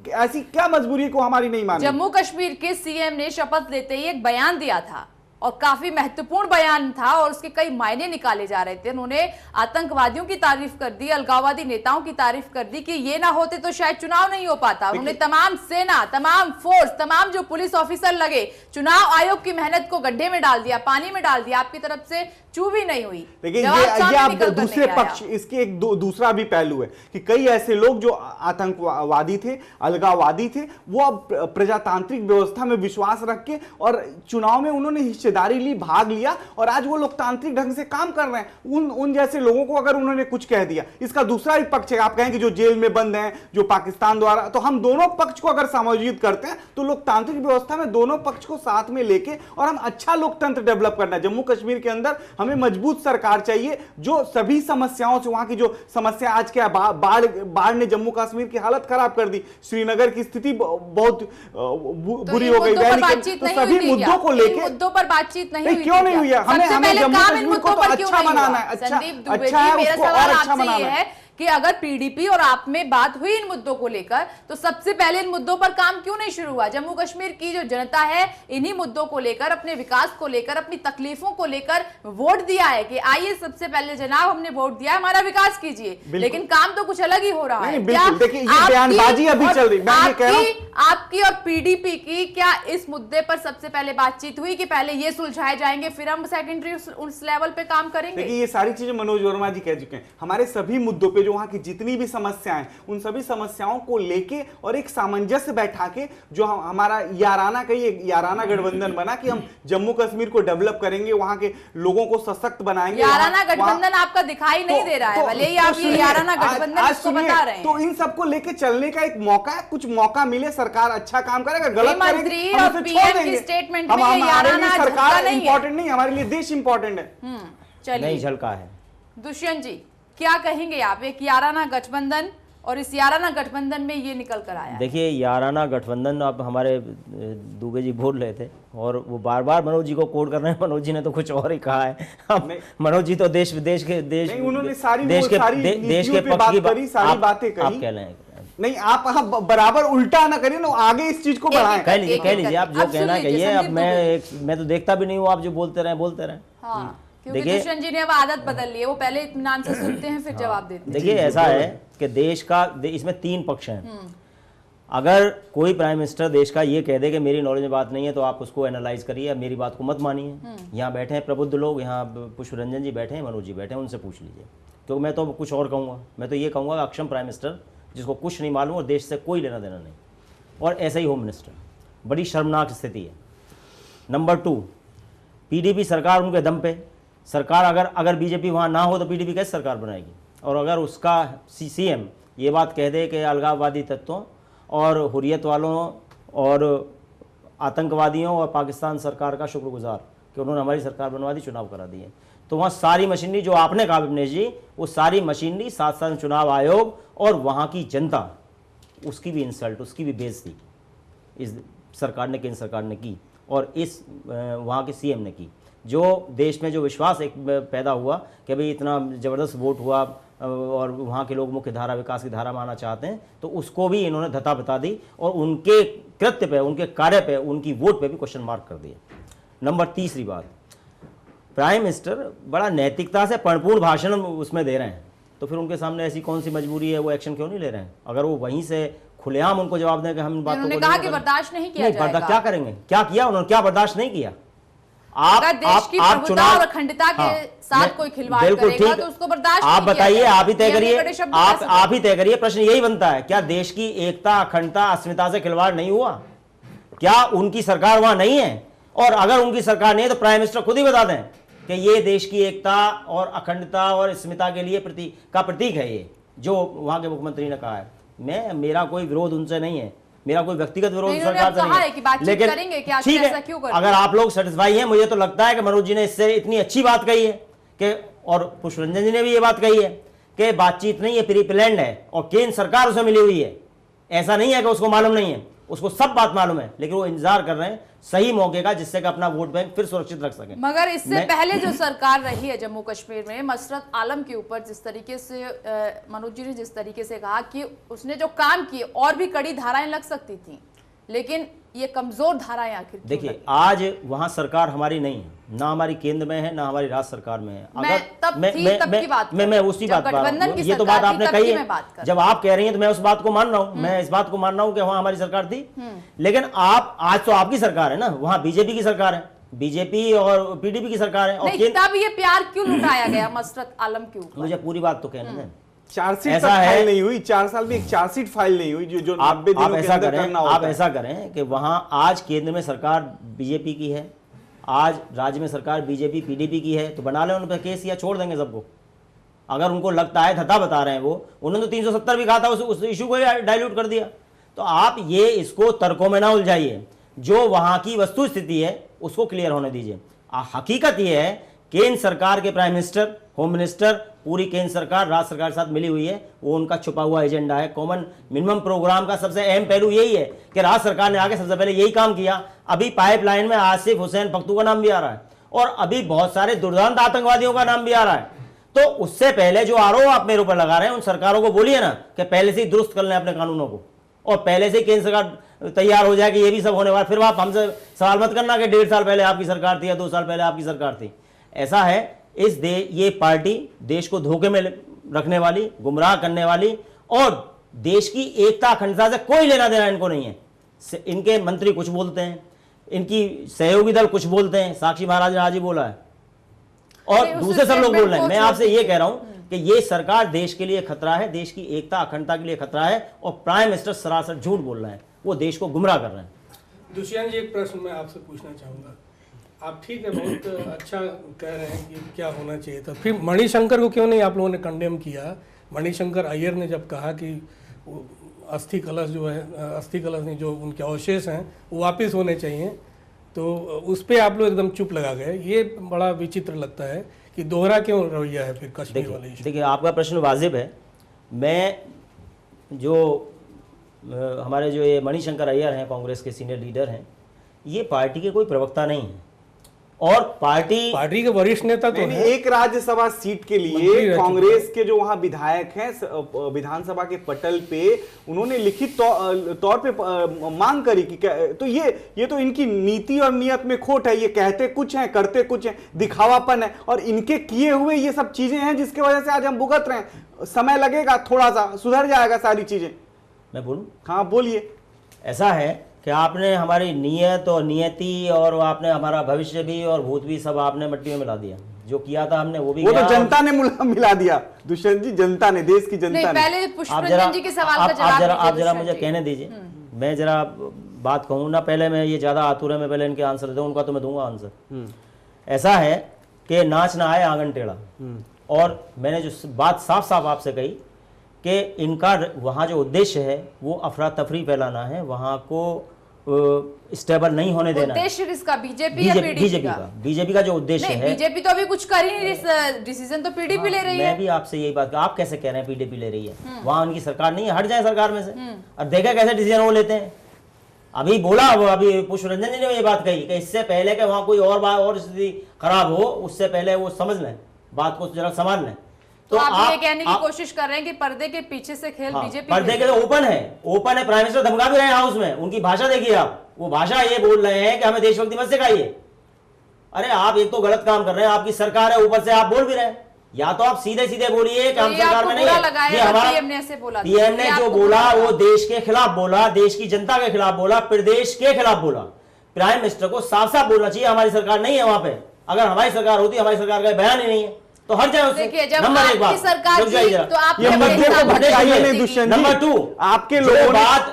[SPEAKER 5] ऐसी क्या मजबूरी को हमारी नहीं माननी।
[SPEAKER 1] जम्मू कश्मीर के सीएम ने शपथ लेते ही एक बयान दिया था, और काफी महत्वपूर्ण बयान था, और उसके कई मायने निकाले जा रहे थे। उन्होंने आतंकवादियों की तारीफ कर दी, अलगाववादी नेताओं की तारीफ कर दी कि ये ना होते तो शायद चुनाव नहीं हो पाता। उन्होंने तमाम सेना, तमाम फोर्स, तमाम जो पुलिस ऑफिसर लगे, चुनाव आयोग की मेहनत को गड्ढे में डाल दिया, पानी में डाल दिया। आपकी तरफ से चू भी नहीं हुई।
[SPEAKER 5] लेकिन ये आप दूसरे पक्ष, इसके एक दूसरा भी पहलू है कि कई ऐसे लोग जो आतंकवादी थे, अलगाववादी थे, वो अब प्रजातांत्रिक व्यवस्था में विश्वास रख के और चुनाव में उन्होंने हिस्सेदारी ली, भाग लिया, और आज वो लोकतांत्रिक ढंग से काम कर रहे हैं। उन जैसे लोगों को अगर उन्होंने कुछ कह दिया, इसका दूसरा भी पक्ष है। आप कहें कि जो जेल में बंद हैं, जो पाकिस्तान द्वारा, तो हम दोनों पक्ष को अगर समायोजित करते हैं तो लोकतांत्रिक व्यवस्था में दोनों पक्ष को साथ में लेके और हम अच्छा लोकतंत्र डेवलप करना है। जम्मू कश्मीर के अंदर हमें मजबूत सरकार चाहिए जो सभी समस्याओं से, वहां की जो समस्या आज क्या, बाढ़ ने जम्मू कश्मीर की हालत खराब कर दी, श्रीनगर की स्थिति बहुत बुरी हो गई। तो सभी मुद्दों को लेकर
[SPEAKER 1] मुद्दों पर बातचीत नहीं हुई,
[SPEAKER 5] क्यों नहीं हुई है? हमें जम्मू कश्मीर को तो अच्छा बनाना है, अच्छा है, उसको और अच्छा बनाना है
[SPEAKER 1] कि अगर पीडीपी और आप में बात हुई इन मुद्दों को लेकर, तो सबसे पहले इन मुद्दों पर काम क्यों नहीं शुरू हुआ? जम्मू कश्मीर की जो जनता है इन्हीं मुद्दों को लेकर, अपने विकास को लेकर, अपनी तकलीफों को लेकर वोट दिया है कि आइए सबसे पहले जनाब हमने वोट दिया, हमारा विकास कीजिए। लेकिन काम तो कुछ अलग ही हो रहा है।
[SPEAKER 5] देखिए, ये बयानबाजी अभी चल रही है।
[SPEAKER 1] आपकी और पीडीपी की क्या इस मुद्दे पर सबसे पहले बातचीत हुई कि पहले ये सुलझाए जाएंगे, फिर हम सेकेंडरी उस लेवल पे काम करेंगे?
[SPEAKER 5] देखिए, ये सारी चीजें मनोज वर्मा जी कह चुके हैं। हमारे सभी मुद्दों पे, जो वहां की जितनी भी समस्याएं, उन सभी समस्याओं को लेके और एक सामंजस्य बैठा के, जो हमारा याराना गठबंधन बना कि हम जम्मू कश्मीर को डेवलप करेंगे, वहां के लोगों को सशक्त बनाएंगे।
[SPEAKER 1] याराना गठबंधन आपका दिखाई नहीं दे रहा है, भले ही आप ये याराना गठबंधन इसको बता रहे हैं।
[SPEAKER 5] तो इन सबको लेके चलने का एक मौका है, कुछ मौका मिले, सरकार अच्छा काम करेगा, गलत करेगी हम उसे छोड़ देंगे।
[SPEAKER 1] स्टेटमेंट
[SPEAKER 5] हम हमारे लिए सरकार इंपॉर्टेंट नहीं, हमारे लिए देश इंपॉर्टेंट है।
[SPEAKER 1] चलिए,
[SPEAKER 6] नहीं झलका है।
[SPEAKER 1] दुष्यंत जी, क्या कहेंगे आप? एक याराना गठबंधन, और इस याराना गठबंधन में ये निकल कर आया।
[SPEAKER 6] देखिए, याराना गठबंधन अब हमारे दुबे जी बोल रहे थे, और वो बार बार मनोज जी को कोट कर रहे हैं। मनोज जी ने तो कुछ और ही कहा है। अब मनोज जी तो देश विदेश के
[SPEAKER 5] उन्होंने सारी
[SPEAKER 6] देश के पक्ष की
[SPEAKER 5] सारी बातें कही।
[SPEAKER 6] आप कह रहे हैं
[SPEAKER 5] नहीं, आप बराबर उल्टा ना करिए ना, आगे इस चीज को बढ़ाएं।
[SPEAKER 6] कह लीजिए आप जो कहना कहिए। अब मैं तो देखता भी नहीं हूँ, आप जो बोलते रहे।
[SPEAKER 1] क्योंकि दुष्यंत जी ने अब आदत बदल ली है, वो पहले इत्मीनान से सुनते हैं फिर जवाब देते हैं।
[SPEAKER 6] देखिए, ऐसा है कि इसमें 3 पक्ष हैं। अगर कोई प्राइम मिनिस्टर देश का ये कह दे कि मेरी नॉलेज में बात नहीं है, तो आप उसको एनालाइज करिए, मेरी बात को मत मानिए। यहाँ बैठे हैं प्रबुद्ध लोग, यहाँ पुष्प रंजन जी बैठे हैं, मनोज जी बैठे हैं, उनसे पूछ लीजिए। क्योंकि मैं तो कुछ और कहूँगा। मैं तो ये कहूँगा कि अक्षम प्राइम मिनिस्टर, जिसको कुछ नहीं मालूम और देश से कोई लेना देना नहीं, और ऐसा ही होम मिनिस्टर। बड़ी शर्मनाक स्थिति है। नंबर 2, पीडीपी सरकार उनके दम पे सरकार, अगर बीजेपी वहाँ ना हो तो पीडीपी कैसे सरकार बनाएगी? और अगर उसका सीएम ये बात कह दे कि अलगाववादी तत्वों और हुर्रियत वालों और आतंकवादियों और पाकिस्तान सरकार का शुक्रगुजार कि उन्होंने हमारी सरकार बनवा दी, चुनाव करा दिए, तो वहाँ सारी मशीनरी जो आपने कहा विपनेश जी, वो सारी मशीनरी, साथ साथ चुनाव आयोग और वहाँ की जनता, उसकी भी इंसल्ट, उसकी भी बेइज्जती इस सरकार ने, केंद्र सरकार ने की और इस वहाँ के सीएम ने की। जो देश में जो विश्वास एक पैदा हुआ कि भाई इतना ज़बरदस्त वोट हुआ और वहाँ के लोग मुख्य धारा, विकास की धारा में आना चाहते हैं, तो उसको भी इन्होंने धता बता दी और उनके कृत्य पे, उनके कार्य पे, उनकी वोट पे भी क्वेश्चन मार्क कर दिया। नंबर तीसरी बात, प्राइम मिनिस्टर बड़ा नैतिकता से परिपूर्ण भाषण उसमें दे रहे हैं, तो फिर उनके सामने ऐसी कौन सी मजबूरी है, वो एक्शन क्यों नहीं ले रहे हैं? अगर वो वहीं से खुलेआम उनको जवाब दें कि हम इन बातों को
[SPEAKER 1] कहा कि बर्दाश्त नहीं किया जाएगा।
[SPEAKER 6] क्या करेंगे? क्या किया उन्होंने? क्या बर्दाश्त नहीं किया?
[SPEAKER 1] अगर देश की प्रभुता और अखंडता के साथ कोई खिलवाड़ करेगा तो उसको बर्दाश्त
[SPEAKER 6] आप बताइए, आप ही तय करिए,
[SPEAKER 1] आप
[SPEAKER 6] आप ही तय करिए। प्रश्न यही बनता है, क्या देश की एकता, अखंडता, अस्मिता से खिलवाड़ नहीं हुआ? क्या उनकी सरकार वहां नहीं है? और अगर उनकी सरकार नहीं है तो प्राइम मिनिस्टर खुद ही बता दें कि ये देश की एकता और अखंडता और अस्मिता के लिए प्रतीक है, ये जो वहां के मुख्यमंत्री ने कहा है। मेरा कोई विरोध उनसे नहीं है, मेरा कोई व्यक्तिगत विरोध सरकार से नहीं है, लेकिन ठीक है, अगर आप लोग सेटिस्फाई हैं, मुझे तो लगता है कि मनोज जी ने इससे इतनी अच्छी बात कही है कि, और पुष्परंजन जी ने भी ये बात कही है कि बातचीत नहीं, ये प्री प्लान्ड है और केंद्र सरकार उसे मिली हुई है। ऐसा नहीं है कि उसको मालूम नहीं है, उसको सब बात मालूम है, लेकिन वो इंतजार कर रहे हैं सही मौके का, जिससे कि अपना वोट बैंक फिर सुरक्षित रख सके।
[SPEAKER 1] मगर इससे पहले जो सरकार रही है जम्मू कश्मीर में, मसरत आलम के ऊपर जिस तरीके से मनोज जी ने जिस तरीके से कहा कि उसने जो काम किए और भी कड़ी धाराएं लग सकती थी, लेकिन ये कमजोर धाराएं आखिर
[SPEAKER 6] देखिए, आज वहां सरकार हमारी नहीं है, ना हमारी केंद्र में है, ना हमारी राज्य सरकार में है। अगर मैं उसी बात पर, ये तो बात आपने कही है, जब आप कह रही हैं तो मैं उस बात को मान रहा हूं, मैं इस बात को मान रहा हूं कि वहां हमारी सरकार थी, लेकिन आप आज तो आपकी सरकार है ना, वहां बीजेपी की सरकार है, बीजेपी और पीडीपी की सरकार है। और
[SPEAKER 1] तब ये प्यार क्यों लुटाया गया मसरत आलम के ऊपर?
[SPEAKER 6] मुझे पूरी बात तो कहने दें।
[SPEAKER 5] चार्जशीट फाइल नहीं हुई, 4 साल में एक चार्जशीट फाइल नहीं हुई, जो 90 दिनों के अंदर करना होता है।
[SPEAKER 6] आप ऐसा करें कि वहां आज केंद्र में सरकार बीजेपी की है, आज राज्य में सरकार बीजेपी पीडीपी की है, तो बना लें उन पर केस या छोड़ देंगे सबको। अगर उनको लगता है, धता बता रहे हैं वो, उन्होंने तो 370 भी कहा था, उस इशू को डाइल्यूट कर दिया। तो आप ये इसको तर्कों में ना उलझाइए, जो वहां की वस्तु स्थिति है उसको क्लियर होने दीजिए। हकीकत ये है, केंद्र सरकार के प्राइम मिनिस्टर, होम मिनिस्टर, पूरी केंद्र सरकार राज्य सरकार के साथ मिली हुई है, वो उनका छुपा हुआ एजेंडा है। कॉमन मिनिमम प्रोग्राम का सबसे अहम पहलू यही है कि राज्य सरकार ने आगे सबसे पहले यही काम किया। अभी पाइपलाइन में आसिफ हुसैन पख्तू का नाम भी आ रहा है और अभी बहुत सारे दुर्दांत आतंकवादियों का नाम भी आ रहा है। तो उससे पहले जो आरोप आप मेरे ऊपर लगा रहे हैं, उन सरकारों को बोलिए ना कि पहले से ही दुरुस्त कर लें अपने कानूनों को, और पहले से ही केंद्र सरकार तैयार हो जाए कि ये भी सब होने वाला। फिर आप हमसे सवाल मत करना कि 1.5 साल पहले आपकी सरकार थी या 2 साल पहले आपकी सरकार थी। ऐसा है, ये पार्टी देश को धोखे में रखने वाली, गुमराह करने वाली, और देश की एकता अखंडता से कोई लेना देना इनको नहीं है। इनके मंत्री कुछ बोलते हैं, इनकी सहयोगी दल कुछ बोलते हैं, साक्षी महाराज ने आज ही बोला है, और दूसरे सब लोग बोल रहे हैं। मैं आपसे ये कह रहा हूं कि ये सरकार देश के लिए खतरा है, देश की एकता अखंडता के लिए खतरा है, और प्राइम मिनिस्टर सरासर झूठ बोल रहे हैं, वो देश को गुमराह कर रहे हैं।
[SPEAKER 7] दुष्यंत जी, एक प्रश्न मैं आपसे पूछना चाहूंगा। आप ठीक है, बहुत अच्छा कह रहे हैं कि क्या होना चाहिए था, फिर मणिशंकर को क्यों नहीं आप लोगों ने कंडेम किया? मणिशंकर अय्यर ने जब कहा कि अस्थि कलश जो है, अस्थि कलश नहीं, जो उनके अवशेष हैं वो वापस होने चाहिए, तो उस पर आप लोग एकदम चुप लगा गए। ये बड़ा विचित्र लगता है कि दोहरा क्यों रवैया है फिर कश्मीर वाले इशू?
[SPEAKER 6] देखिए, आपका प्रश्न वाजिब है। मैं हमारे जो ये मणिशंकर अय्यर हैं, कांग्रेस के सीनियर लीडर हैं, ये पार्टी के कोई प्रवक्ता नहीं है, और पार्टी
[SPEAKER 7] के वरिष्ठ नेता तो है।
[SPEAKER 5] एक राज्यसभा सीट के लिए कांग्रेस के जो वहां विधायक हैं, विधानसभा के पटल पे उन्होंने लिखित तौर पे मांग करी कि तो ये तो इनकी नीति और नियत में खोट है। ये कहते कुछ हैं, करते कुछ हैं, दिखावापन है, और इनके किए हुए ये सब चीजें हैं जिसकी वजह से आज हम भुगत रहे हैं। समय लगेगा, थोड़ा सा सुधर जाएगा सारी चीजें।
[SPEAKER 6] मैं बोलूं?
[SPEAKER 5] हाँ बोलिए।
[SPEAKER 6] ऐसा है कि आपने हमारी नियत और नियति, और आपने हमारा भविष्य भी और भूत भी सब आपने मिट्टी में मिला दिया। जो किया था हमने वो भी,
[SPEAKER 5] वो तो जनता ने मिला दिया दुष्यंत जी, जनता ने, देश की जनता ने।
[SPEAKER 1] पहले पुष्परंजन जी के सवाल का जवाब
[SPEAKER 6] आप जरा मुझे कहने दीजिए, मैं जरा बात कहूँ ना। पहले मैं ये ज्यादा आतुर है, मैं पहले इनके आंसर दूं, उनका तो मैं दूंगा आंसर। ऐसा है कि नाच ना आए आंगन टेढ़ा, और मैंने जो बात साफ साफ आपसे कही कि इनका वहाँ जो उद्देश्य है वो अफरा तफरी फैलाना है, वहाँ को स्टेबल नहीं होने देना है।
[SPEAKER 1] उद्देश्य किसका, बीजेपी या पीडीपी का?
[SPEAKER 6] बीजेपी का जो उद्देश्य है,
[SPEAKER 1] बीजेपी तो अभी कुछ कर ही नहीं, डिसीजन तो पीडीपी ले रही है।
[SPEAKER 6] मैं भी आपसे यही बात, आप कैसे कह रहे हैं पीडीपी ले रही है? वहां उनकी सरकार नहीं है, हट जाए सरकार में से और देखा कैसे डिसीजन वो लेते हैं। अभी बोला, अभी पुष्प रंजन जी ने ये बात कही कि इससे पहले कि वहां कोई और बात और स्थिति खराब हो, उससे पहले वो समझ लें, बात को जरा संभाल लें।
[SPEAKER 1] तो आप ये कहने की कोशिश कर रहे हैं कि पर्दे के पीछे से खेल बीजेपी,
[SPEAKER 6] पर्दे के ओपन है, ओपन है। प्राइम मिनिस्टर धमका भी रहे हैं हाउस में, उनकी भाषा देखिए आप, वो भाषा ये बोल रहे हैं कि हमें देशभक्ति मत सिखाइए। अरे आप एक तो गलत काम कर रहे हैं, आपकी सरकार है, ऊपर से आप बोल भी रहे हैं। या तो आप सीधे सीधे बोलिए कि हम सरकार में नहीं है, ये हमारा पीएम ने जो बोला वो देश के खिलाफ बोला, देश की जनता के खिलाफ बोला, प्रदेश के खिलाफ बोला। प्राइम मिनिस्टर को साफ साफ बोलना चाहिए हमारी सरकार नहीं है वहां पे। अगर हमारी सरकार होती, हमारी सरकार का बयान ही नहीं है तो हट जाए उससे। नंबर एक बात, नंबर 2,
[SPEAKER 5] आपके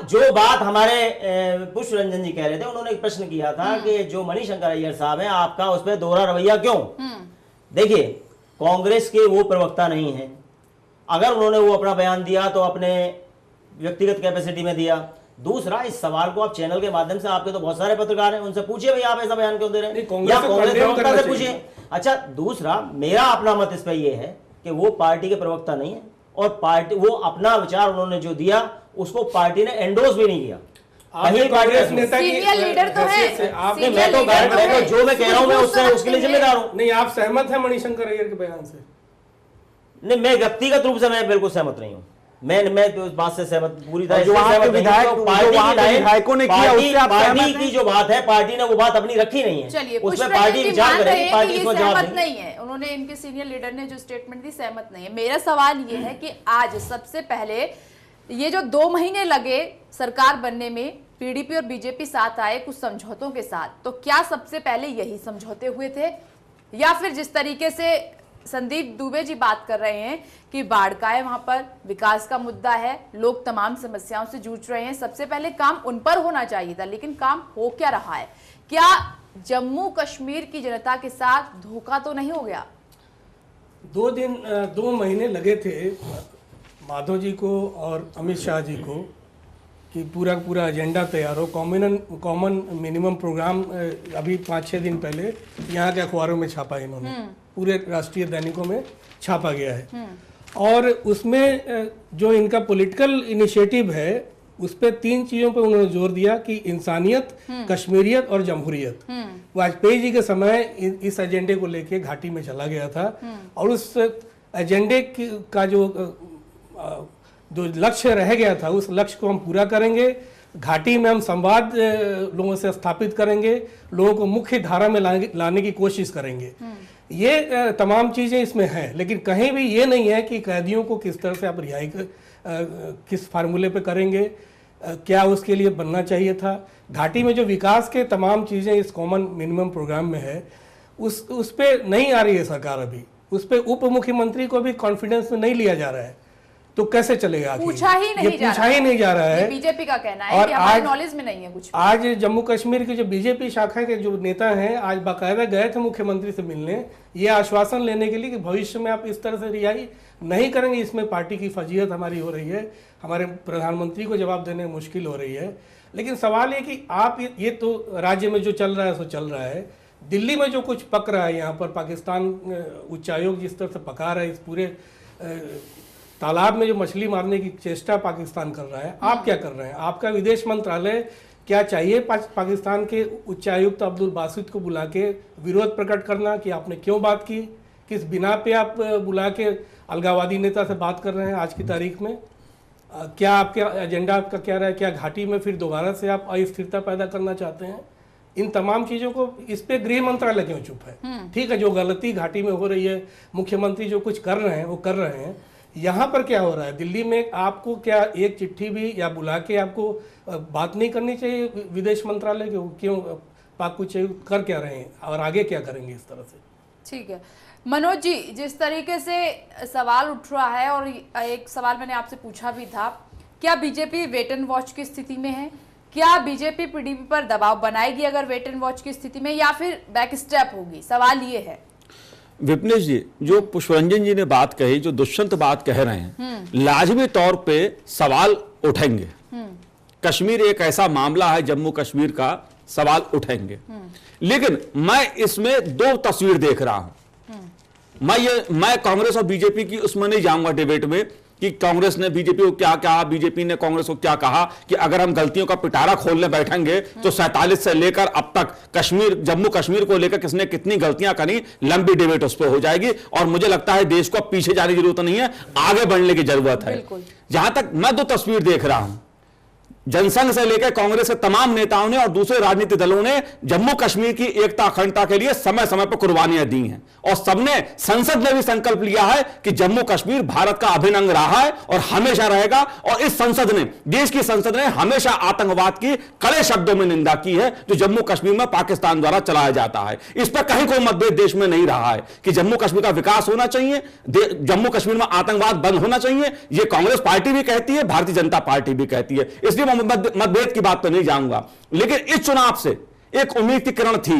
[SPEAKER 6] जो बात हमारे पुष्प रंजन जी कह रहे थे, उन्होंने एक प्रश्न किया था कि जो मणिशंकर अय्यर साहब हैं, आपका उस पर दोहरा रवैया क्यों? देखिए, कांग्रेस के वो प्रवक्ता नहीं है। अगर उन्होंने वो अपना बयान दिया तो अपने व्यक्तिगत कैपेसिटी में दिया। दूसरा, इस सवाल को आप चैनल के माध्यम से, आपके तो बहुत सारे पत्रकार हैं, उनसे पूछिए भाई आप ऐसा बयान क्यों दे रहे हैं, या कांग्रेस प्रवक्ता से पूछिए। अच्छा, दूसरा, मेरा अपना मत इस पर यह है कि वो पार्टी के प्रवक्ता नहीं है और पार्टी, वो अपना विचार उन्होंने जो दिया उसको पार्टी ने एंडोर्स भी नहीं किया।
[SPEAKER 1] सीनियर लीडर तो है,
[SPEAKER 6] मैं तो जो मैं कह रहा हूं मैं उसके लिए जिम्मेदार हूं।
[SPEAKER 7] नहीं, आप सहमत हैं मणिशंकर अय्यर के बयान से?
[SPEAKER 6] नहीं, मैं व्यक्तिगत रूप से मैं बिल्कुल सहमत नहीं हूं। मैं उस बात से सहमत पूरी तरह से सहमत नहीं हूं।
[SPEAKER 5] विधायकों ने किया उससे आप
[SPEAKER 6] पार्टी की जो बात है, पार्टी ने वो बात अपनी रखी नहीं है।
[SPEAKER 1] चलिए,
[SPEAKER 6] उसमें पार्टी विचार करेगी, पार्टी को जवाब
[SPEAKER 1] नहीं है। उन्होंने, इनके सीनियर लीडर ने जो स्टेटमेंट दी, सहमत नहीं है। मेरा सवाल ये है कि आज सबसे पहले ये जो 2 महीने लगे सरकार बनने में, पीडीपी और बीजेपी साथ आए कुछ समझौतों के साथ, तो क्या सबसे पहले यही समझौते हुए थे, या फिर जिस तरीके से संदीप दुबे जी बात कर रहे हैं कि बाढ़ का है, वहां पर विकास का मुद्दा है, लोग तमाम समस्याओं से जूझ रहे हैं, सबसे पहले काम उन पर होना चाहिए था, लेकिन काम हो क्या रहा है? क्या जम्मू कश्मीर की जनता के साथ धोखा तो नहीं हो गया?
[SPEAKER 7] 2 महीने लगे थे माधव जी को और अमित शाह जी को कि पूरा एजेंडा तैयार हो। कॉमन मिनिमम प्रोग्राम अभी 5-6 दिन पहले यहाँ के अखबारों में छापा इन्होंने, पूरे राष्ट्रीय दैनिकों में छापा गया है। और उसमें जो इनका पॉलिटिकल इनिशिएटिव है, उस पे 3 चीजों पे उन्होंने जोर दिया कि इंसानियत, कश्मीरियत और जमहूरियत। वाजपेयी जी के समय इस एजेंडे को लेके घाटी में चला गया था और उस एजेंडे का जो लक्ष्य रह गया था, उस लक्ष्य को हम पूरा करेंगे। घाटी में हम संवाद लोगों से स्थापित करेंगे, लोगों को मुख्य धारा में लाने की कोशिश करेंगे। ये तमाम चीजें इसमें हैं, लेकिन कहीं भी ये नहीं है कि कैदियों को किस तरह से आप रिहाई किस फार्मूले पे करेंगे, क्या उसके लिए बनना चाहिए था। घाटी में जो विकास के तमाम चीजें इस कॉमन मिनिमम प्रोग्राम में है, उस पे नहीं आ रही है सरकार। अभी उस पे उप मुख्यमंत्री को भी कॉन्फिडेंस में नहीं लिया जा रहा है, तो कैसे चलेगा?
[SPEAKER 1] पूछा ही नहीं जा रहा है। बीजेपी का कहना है कि हमारे नॉलेज में नहीं है कुछ।
[SPEAKER 7] आज जम्मू कश्मीर की जो बीजेपी शाखा के जो नेता हैं, आज बाकायदा गए थे मुख्यमंत्री से मिलने, ये आश्वासन लेने के लिए कि भविष्य में आप इस तरह से रिहाई नहीं करेंगे, इसमें पार्टी की फजीहत हमारी हो रही है, हमारे प्रधानमंत्री को जवाब देने में मुश्किल हो रही है। लेकिन सवाल ये कि आप ये तो राज्य में जो चल रहा है सो चल रहा है, दिल्ली में जो कुछ पक रहा है, यहाँ पर पाकिस्तान उच्चायोग जिस तरह से पका रहा है, इस पूरे तालाब में जो मछली मारने की चेष्टा पाकिस्तान कर रहा है, आप क्या कर रहे हैं? आपका विदेश मंत्रालय क्या चाहिए पाकिस्तान के उच्चायुक्त अब्दुल बासित को बुला के विरोध प्रकट करना कि आपने क्यों बात की, किस बिना पे आप बुला के अलगाववादी नेता से बात कर रहे हैं आज की तारीख में? क्या आपका एजेंडा आपका क्या रहा है? क्या घाटी में फिर दोबारा से आप अस्थिरता पैदा करना चाहते हैं? इन तमाम चीजों को, इस पे गृह मंत्रालय क्यों चुप है? ठीक है, जो गलती घाटी में हो रही है, मुख्यमंत्री जो कुछ कर रहे हैं वो कर रहे हैं। यहाँ पर क्या हो रहा है? दिल्ली में आपको क्या एक चिट्ठी भी या बुला के आपको बात नहीं करनी चाहिए विदेश मंत्रालय के? क्यों पाक कुछ कर क्या रहे हैं और आगे क्या करेंगे इस तरह से?
[SPEAKER 1] ठीक है मनोज जी, जिस तरीके से सवाल उठ रहा है, और एक सवाल मैंने आपसे पूछा भी था, क्या बीजेपी वेट एंड वॉच की स्थिति में है? क्या बीजेपी पीडीपी पर दबाव बनाएगी अगर वेट एंड वॉच की स्थिति में, या फिर बैक स्टेप होगी? सवाल ये है।
[SPEAKER 8] विपनेश जी, जो पुष्परंजन जी ने बात कही, जो दुष्यंत बात कह रहे हैं, लाजमी तौर पे सवाल उठेंगे कश्मीर एक ऐसा मामला है, जम्मू कश्मीर का सवाल उठेंगे, लेकिन मैं इसमें दो तस्वीर देख रहा हूं। मैं कांग्रेस और बीजेपी की उसमें नहीं जाऊंगा डिबेट में कि कांग्रेस ने बीजेपी को क्या कहा, बीजेपी ने कांग्रेस को क्या कहा, कि अगर हम गलतियों का पिटारा खोलने बैठेंगे तो 47 से लेकर अब तक जम्मू कश्मीर को लेकर किसने कितनी गलतियां करी, लंबी डिबेट उस पर हो जाएगी। और मुझे लगता है देश को पीछे जाने की जरूरत नहीं है, आगे बढ़ने की जरूरत है। जहां तक मैं दो तस्वीर देख रहा हूं, जनसंघ से लेकर कांग्रेस के तमाम नेताओं ने और दूसरे राजनीतिक दलों ने जम्मू कश्मीर की एकता अखंडता के लिए समय समय पर कुर्बानियां दी हैं, और सबने संसद में भी संकल्प लिया है कि जम्मू कश्मीर भारत का अभिन्न अंग रहा है और हमेशा रहेगा। और इस संसद ने, देश की संसद ने हमेशा आतंकवाद की कड़े शब्दों में निंदा की है जो जम्मू कश्मीर में पाकिस्तान द्वारा चलाया जाता है। इस पर कहीं कोई मतभेद देश में नहीं रहा है कि जम्मू कश्मीर का विकास होना चाहिए, जम्मू कश्मीर में आतंकवाद बंद होना चाहिए। यह कांग्रेस पार्टी भी कहती है, भारतीय जनता पार्टी भी कहती है, इसलिए मतभेद की बात पर नहीं जाऊंगा। लेकिन इस चुनाव से एक उम्मीद की किरण थी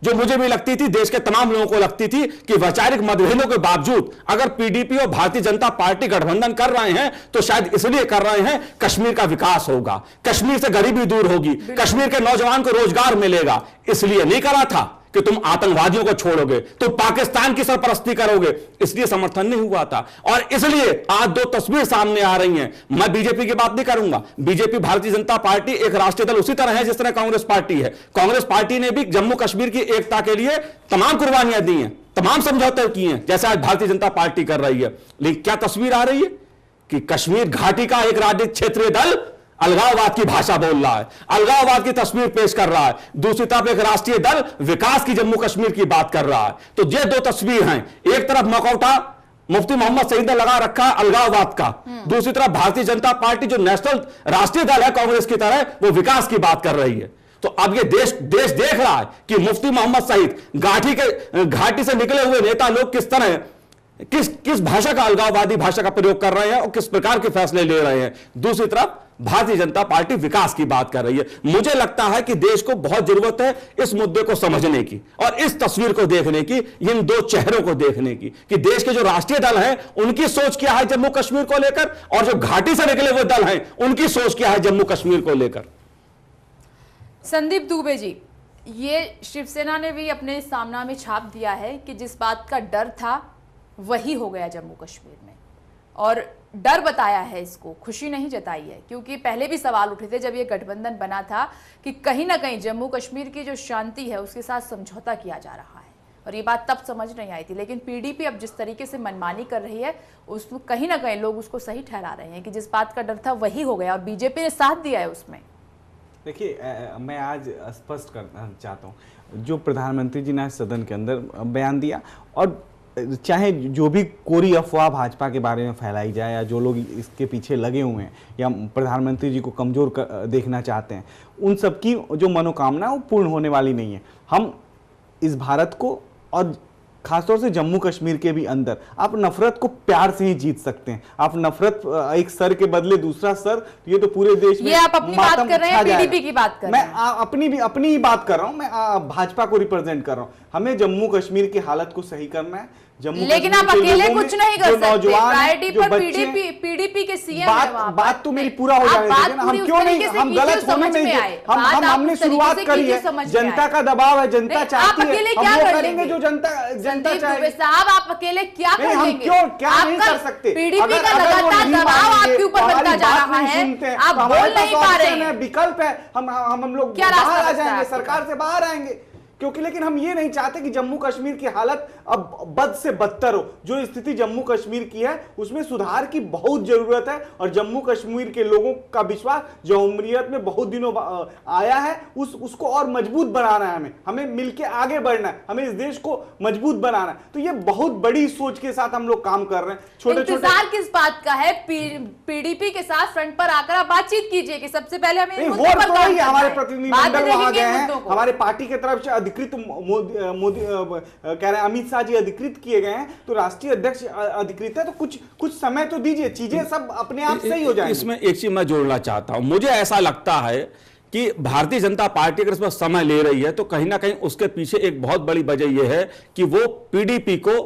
[SPEAKER 8] जो मुझे भी लगती थी, देश के तमाम लोगों को लगती थी, कि वैचारिक मतभेदों के बावजूद अगर पीडीपी और भारतीय जनता पार्टी गठबंधन कर रहे हैं तो शायद इसलिए कर रहे हैं कश्मीर का विकास होगा, कश्मीर से गरीबी दूर होगी, कश्मीर के नौजवान को रोजगार मिलेगा। इसलिए नहीं करा था कि तुम आतंकवादियों को छोड़ोगे, तुम पाकिस्तान की सरपरस्ती करोगे, इसलिए समर्थन नहीं हुआ था। और इसलिए आज दो तस्वीर सामने आ रही हैं। मैं बीजेपी की बात नहीं करूंगा, बीजेपी भारतीय जनता पार्टी एक राष्ट्रीय दल उसी तरह है जिस तरह कांग्रेस पार्टी है। कांग्रेस पार्टी ने भी जम्मू कश्मीर की एकता के लिए तमाम कुर्बानियां दी हैं, तमाम समझौते किए हैं, जैसे आज भारतीय जनता पार्टी कर रही है। लेकिन क्या तस्वीर आ रही है कि कश्मीर घाटी का एक राजनीतिक क्षेत्रीय दल अलगाववाद की भाषा बोल रहा है, अलगाववाद की तस्वीर पेश कर रहा है, दूसरी तरफ एक राष्ट्रीय दल विकास की जम्मू कश्मीर की बात कर रहा है। तो ये दो तस्वीर हैं, एक तरफ मकौटा मुफ्ती मोहम्मद सईद ने लगा रखा है अलगाववाद का, दूसरी तरफ भारतीय जनता पार्टी जो नेशनल राष्ट्रीय दल है कांग्रेस की तरह, वो विकास की बात कर रही है। तो अब ये देश देख रहा है कि मुफ्ती मोहम्मद सईद घाटी से निकले हुए नेता लोग किस तरह किस भाषा का, अलगाववादी भाषा का प्रयोग कर रहे हैं और किस प्रकार के फैसले ले रहे हैं। दूसरी तरफ भारतीय जनता पार्टी विकास की बात कर रही है। मुझे लगता है कि देश को बहुत जरूरत है इस मुद्दे को समझने की और इस तस्वीर को देखने की, इन दो चेहरों को देखने की कि देश के जो राष्ट्रीय दल हैं उनकी सोच क्या है जम्मू कश्मीर को लेकर, और जो घाटी से निकले हुए दल हैं उनकी सोच क्या है जम्मू कश्मीर को लेकर।
[SPEAKER 1] संदीप दुबे जी, ये शिवसेना ने भी अपने सामना में छाप दिया है कि जिस बात का डर था वही हो गया जम्मू कश्मीर में, और डर बताया है इसको, खुशी नहीं जताई है। क्योंकि पहले भी सवाल उठे थे जब ये गठबंधन बना था कि कहीं ना कहीं जम्मू कश्मीर की जो शांति है उसके साथ समझौता किया जा रहा है, और ये बात तब समझ नहीं आई थी। लेकिन पीडीपी अब जिस तरीके से मनमानी कर रही है उसको कहीं ना कहीं लोग उसको सही ठहरा रहे हैं कि जिस बात का डर था वही हो गया, और बीजेपी ने साथ दिया है उसमें।
[SPEAKER 5] देखिए, मैं आज स्पष्ट करना चाहता हूँ, जो प्रधानमंत्री जी ने आज सदन के अंदर बयान दिया, और चाहे जो भी कोरी अफवाह भाजपा के बारे में फैलाई जाए या जो लोग इसके पीछे लगे हुए हैं या प्रधानमंत्री जी को कमज़ोर देखना चाहते हैं, उन सब की जो मनोकामना वो पूर्ण होने वाली नहीं है। हम इस भारत को और खासतौर से जम्मू कश्मीर के भी अंदर आप नफरत को प्यार से ही जीत सकते हैं। आप नफरत, एक सर के बदले दूसरा सर, ये तो पूरे देश में,
[SPEAKER 1] ये आप अपनी बात कर रहे हैं, पीडीपी की बात कर रहे हैं।
[SPEAKER 5] मैं अपनी ही बात कर रहा हूं, मैं भाजपा को रिप्रेजेंट कर रहा हूं। हमें जम्मू कश्मीर की हालत को सही करना है।
[SPEAKER 1] लेकिन आप अकेले कुछ नहीं कर सकते। प्रायोरिटी पर पीडीपी के सीएम है।
[SPEAKER 5] बात तो मेरी पूरा हो जाने दीजिए ना, हम क्यों नहीं, हम गलत होने नहीं देंगे। हमने शुरुआत करी है, जनता का दबाव है, जनता चाहती है, हम वो करेंगे जो जनता चाहेगी।
[SPEAKER 1] साहब आप अकेले क्या कर लेंगे?
[SPEAKER 5] क्या नहीं कर सकते?
[SPEAKER 1] पीडीपी का लगातार दबाव आपके ऊपर बनता जा रहा है, आप बोल नहीं पा रहे हैं।
[SPEAKER 5] विकल्प है, हम लोग बाहर आ जाएंगे, सरकार से बाहर आएंगे, क्योंकि लेकिन हम ये नहीं चाहते कि जम्मू कश्मीर की हालत अब बद से बदतर हो। जो स्थिति जम्मू कश्मीर की है उसमें सुधार की बहुत जरूरत है, और जम्मू कश्मीर के लोगों का विश्वास जो उम्रियत में बहुत दिनों आया है उसको और मजबूत बनाना है। हमें मिलके आगे बढ़ना है, हमें इस देश को मजबूत बनाना है। तो ये बहुत बड़ी सोच के साथ हम लोग काम कर रहे हैं।
[SPEAKER 1] इंतजार किस बात का है? पीडीपी के साथ फ्रंट पर आकर आप बातचीत कीजिए कि सबसे पहले हमें
[SPEAKER 5] हमारे प्रतिनिधिमंडल वहां गए हैं, हमारे पार्टी की तरफ से अधिकृत मोदी कह रहे हैं, अमित शाह जी अधिकृत किए गए हैं, तो राष्ट्रीय अध्यक्ष अधिकृत है, तो कुछ समय तो दीजिए, चीजें सब अपने आप सही हो जाएंगी।
[SPEAKER 8] इसमें एक चीज मैं जोड़ना चाहता हूं, मुझे ऐसा लगता है कि भारतीय जनता पार्टी अगर इसमें समय ले रही है तो कहीं ना कहीं उसके पीछे एक बहुत बड़ी वजह यह है कि वो पीडीपी को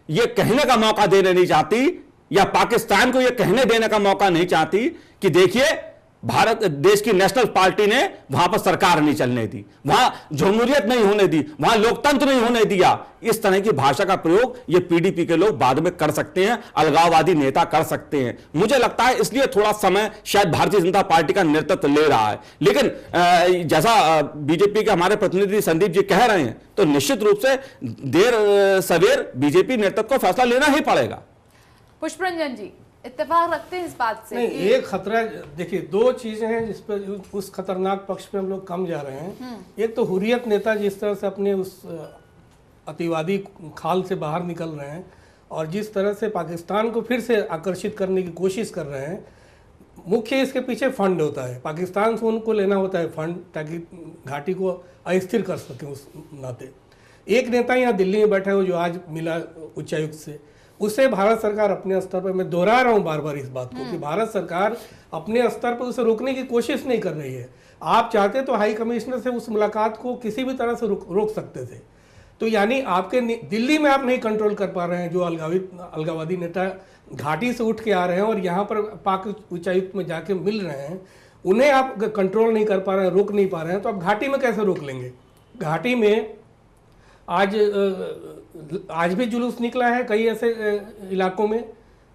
[SPEAKER 8] यह कहने का मौका देना नहीं चाहती या पाकिस्तान को यह कहने देने का मौका नहीं चाहती कि देखिए भारत देश की नेशनल पार्टी ने वहां पर सरकार नहीं चलने दी, वहां जमहूरियत नहीं होने दी, वहां लोकतंत्र नहीं होने दिया। इस तरह की भाषा का प्रयोग ये पीडीपी के लोग बाद में कर सकते हैं, अलगाववादी नेता कर सकते हैं। मुझे लगता है इसलिए थोड़ा समय शायद भारतीय जनता पार्टी का नेतृत्व ले रहा है। लेकिन जैसा बीजेपी के हमारे प्रतिनिधि संदीप जी कह रहे हैं, तो निश्चित रूप से देर सवेर बीजेपी नेतृत्व को फैसला लेना ही पड़ेगा।
[SPEAKER 1] पुष्परंजन जी, इत्तेफाक रखते हैं इस बात से?
[SPEAKER 7] नहीं, एक खतरा, देखिए दो चीजें हैं जिस पर उस खतरनाक पक्ष पे हम लोग कम जा रहे हैं। एक तो हुर्रियत नेता जिस तरह से अपने उस अतिवादी खाल से बाहर निकल रहे हैं और जिस तरह से पाकिस्तान को फिर से आकर्षित करने की कोशिश कर रहे हैं, मुख्य इसके पीछे फंड होता है, पाकिस्तान से उनको लेना होता है फंड, ताकि घाटी को अस्थिर कर सकें। उस नाते एक नेता यहाँ दिल्ली में बैठा है जो आज मिला उच्चायुक्त से, उसे भारत सरकार अपने स्तर पर, मैं दोहरा रहा हूँ बार बार इस बात को, कि भारत सरकार अपने स्तर पर उसे रोकने की कोशिश नहीं कर रही है। आप चाहते तो हाई कमिश्नर से उस मुलाकात को किसी भी तरह से रोक सकते थे। तो यानी आपके दिल्ली में आप नहीं कंट्रोल कर पा रहे हैं। जो अलगाववादी नेता घाटी से उठ के आ रहे हैं और यहाँ पर पाक उच्चायुक्त में जाके मिल रहे हैं, उन्हें आप कंट्रोल नहीं कर पा रहे हैं, रोक नहीं पा रहे हैं, तो आप घाटी में कैसे रोक लेंगे? घाटी में आज भी जुलूस निकला है कई ऐसे इलाकों में,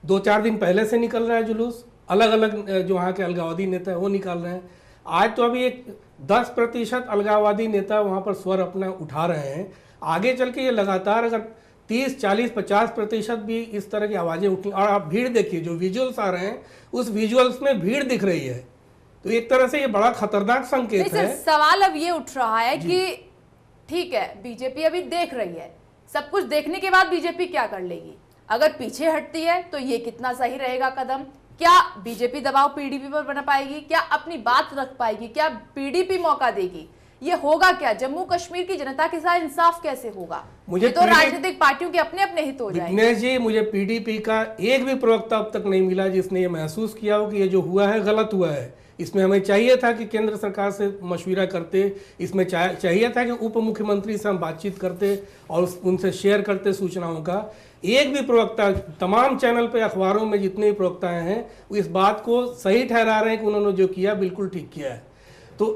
[SPEAKER 7] 2-4 दिन पहले से निकल रहा है जुलूस, अलग अलग जो वहाँ के अलगाववादी नेता है वो निकाल रहे हैं। आज तो अभी एक 10% अलगाववादी नेता वहाँ पर स्वर अपना उठा रहे हैं। आगे चल के ये लगातार अगर 30, 40, 50% भी इस तरह की आवाज़ें उठी, और आप भीड़ देखिए, जो विजुअल्स आ रहे हैं उस विजुअल्स में भीड़ दिख रही है, तो एक तरह से ये बड़ा खतरनाक संकेत है।
[SPEAKER 1] सवाल अब ये उठ रहा है कि ठीक है, बीजेपी अभी देख रही है, सब कुछ देखने के बाद बीजेपी क्या कर लेगी? अगर पीछे हटती है तो ये कितना सही रहेगा कदम? क्या बीजेपी दबाव पीडीपी पर बना पाएगी? क्या अपनी बात रख पाएगी? क्या पीडीपी मौका देगी? ये होगा क्या? जम्मू कश्मीर की जनता के साथ इंसाफ कैसे होगा? मुझे तो राजनीतिक पार्टियों के अपने अपने हित हो जाएंगे।
[SPEAKER 7] विघ्नेश जी, मुझे पीडीपी का एक भी प्रवक्ता अब तक नहीं मिला जिसने ये महसूस किया हो कि ये जो हुआ है गलत हुआ है। इसमें हमें चाहिए था कि केंद्र सरकार से मशविरा करते, इसमें चाहिए था कि उप मुख्यमंत्री से हम बातचीत करते और उनसे शेयर करते सूचनाओं का। एक भी प्रवक्ता, तमाम चैनल पे, अखबारों में जितने भी प्रवक्ताएं हैं, वो इस बात को सही ठहरा रहे हैं कि उन्होंने जो किया बिल्कुल ठीक किया है। तो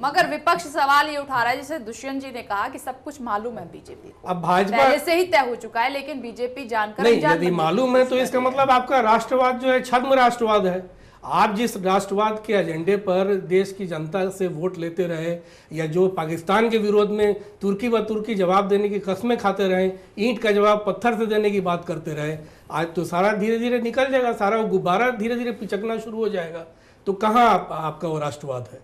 [SPEAKER 1] मगर विपक्ष सवाल ये उठा रहा है, जैसे दुष्यंत जी ने कहा कि सब कुछ मालूम है बीजेपी को,
[SPEAKER 7] अब भाजपा
[SPEAKER 1] पहले से ही तय हो चुका है, लेकिन बीजेपी जानकर
[SPEAKER 7] नहीं, यदि मालूम है तो इसका मतलब आपका राष्ट्रवाद जो है छद्म राष्ट्रवाद है। आप जिस राष्ट्रवाद के एजेंडे पर देश की जनता से वोट लेते रहे, या जो पाकिस्तान के विरोध में तुर्की व तुर्की जवाब देने की कस्में खाते रहे, ईंट का जवाब पत्थर से देने की बात करते रहे, आज तो सारा धीरे धीरे निकल जाएगा, सारा वो गुब्बारा धीरे धीरे पिचकना शुरू हो जाएगा। तो कहाँ आपका वो राष्ट्रवाद है?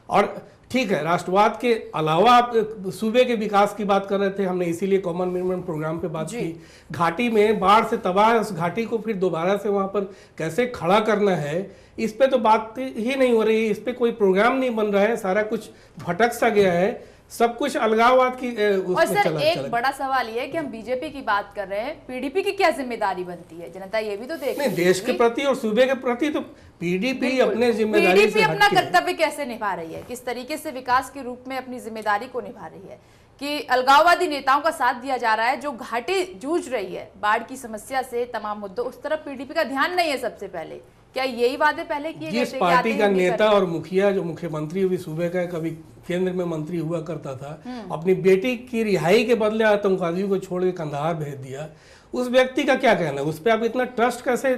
[SPEAKER 7] और ठीक है, राष्ट्रवाद के अलावा आप सूबे के विकास की बात कर रहे थे, हमने इसीलिए कॉमन मिनिमम प्रोग्राम पे बात की। घाटी में बाढ़ से तबाह उस घाटी को फिर दोबारा से वहां पर कैसे खड़ा करना है, इस पे तो बात ही नहीं हो रही है, इस पे कोई प्रोग्राम नहीं बन रहा है, सारा कुछ भटक सा गया है, सब कुछ अलगाववाद की
[SPEAKER 1] और सर एक बड़ा सवाल ये है कि हम बीजेपी की बात कर रहे हैं, पीडीपी की क्या जिम्मेदारी बनती है? जनता ये भी तो देख
[SPEAKER 7] नहीं, देश के प्रति और सूबे के प्रति तो पीडीपी अपने जिम्मेदारी से
[SPEAKER 1] पीडीपी अपना कर्तव्य कैसे निभा रही है, किस तरीके से विकास के रूप में अपनी जिम्मेदारी को निभा रही है, कि अलगाववादी नेताओं का साथ दिया जा रहा है जो घाटी जूझ रही है बाढ़ की समस्या से, तमाम मुद्दों, उस तरफ पीडीपी का ध्यान नहीं है सबसे पहले। क्या यही वादे पहले किए
[SPEAKER 7] जिस पार्टी का नेता और मुखिया, जो मुख्यमंत्री भी सूबे का कभी केंद्र में मंत्री हुआ करता था, अपनी बेटी की रिहाई के बदले आतंकवादियों को छोड़ के कंधार भेज दिया, उस व्यक्ति का क्या कहना है? उस पर आप इतना ट्रस्ट कैसे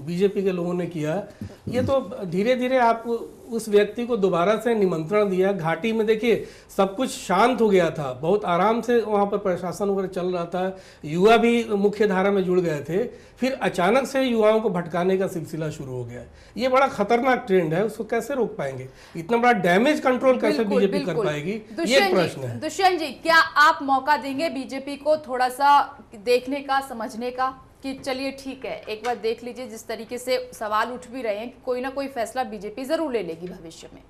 [SPEAKER 7] बीजेपी के लोगों ने किया? ये तो धीरे धीरे आप उस व्यक्ति को दोबारा से निमंत्रण दिया। घाटी में देखिए सब कुछ शांत हो गया था, बहुत आराम से वहाँ पर प्रशासन वगैरह चल रहा था, युवा भी मुख्य धारा में जुड़ गए थे, फिर अचानक से युवाओं को भटकाने का सिलसिला शुरू हो गया। ये बड़ा खतरनाक ट्रेंड है, उसको कैसे रोक पाएंगे? इतना बड़ा डैमेज कंट्रोल कैसे बीजेपी कर पाएगी, ये एक प्रश्न है।
[SPEAKER 1] दुष्यंत जी, क्या आप मौका देंगे बीजेपी को थोड़ा सा देखने का, समझने का, कि चलिए ठीक है, एक बार देख लीजिए, जिस तरीके से सवाल उठ भी रहे हैं कि कोई ना कोई फैसला बीजेपी जरूर ले लेगी भविष्य में?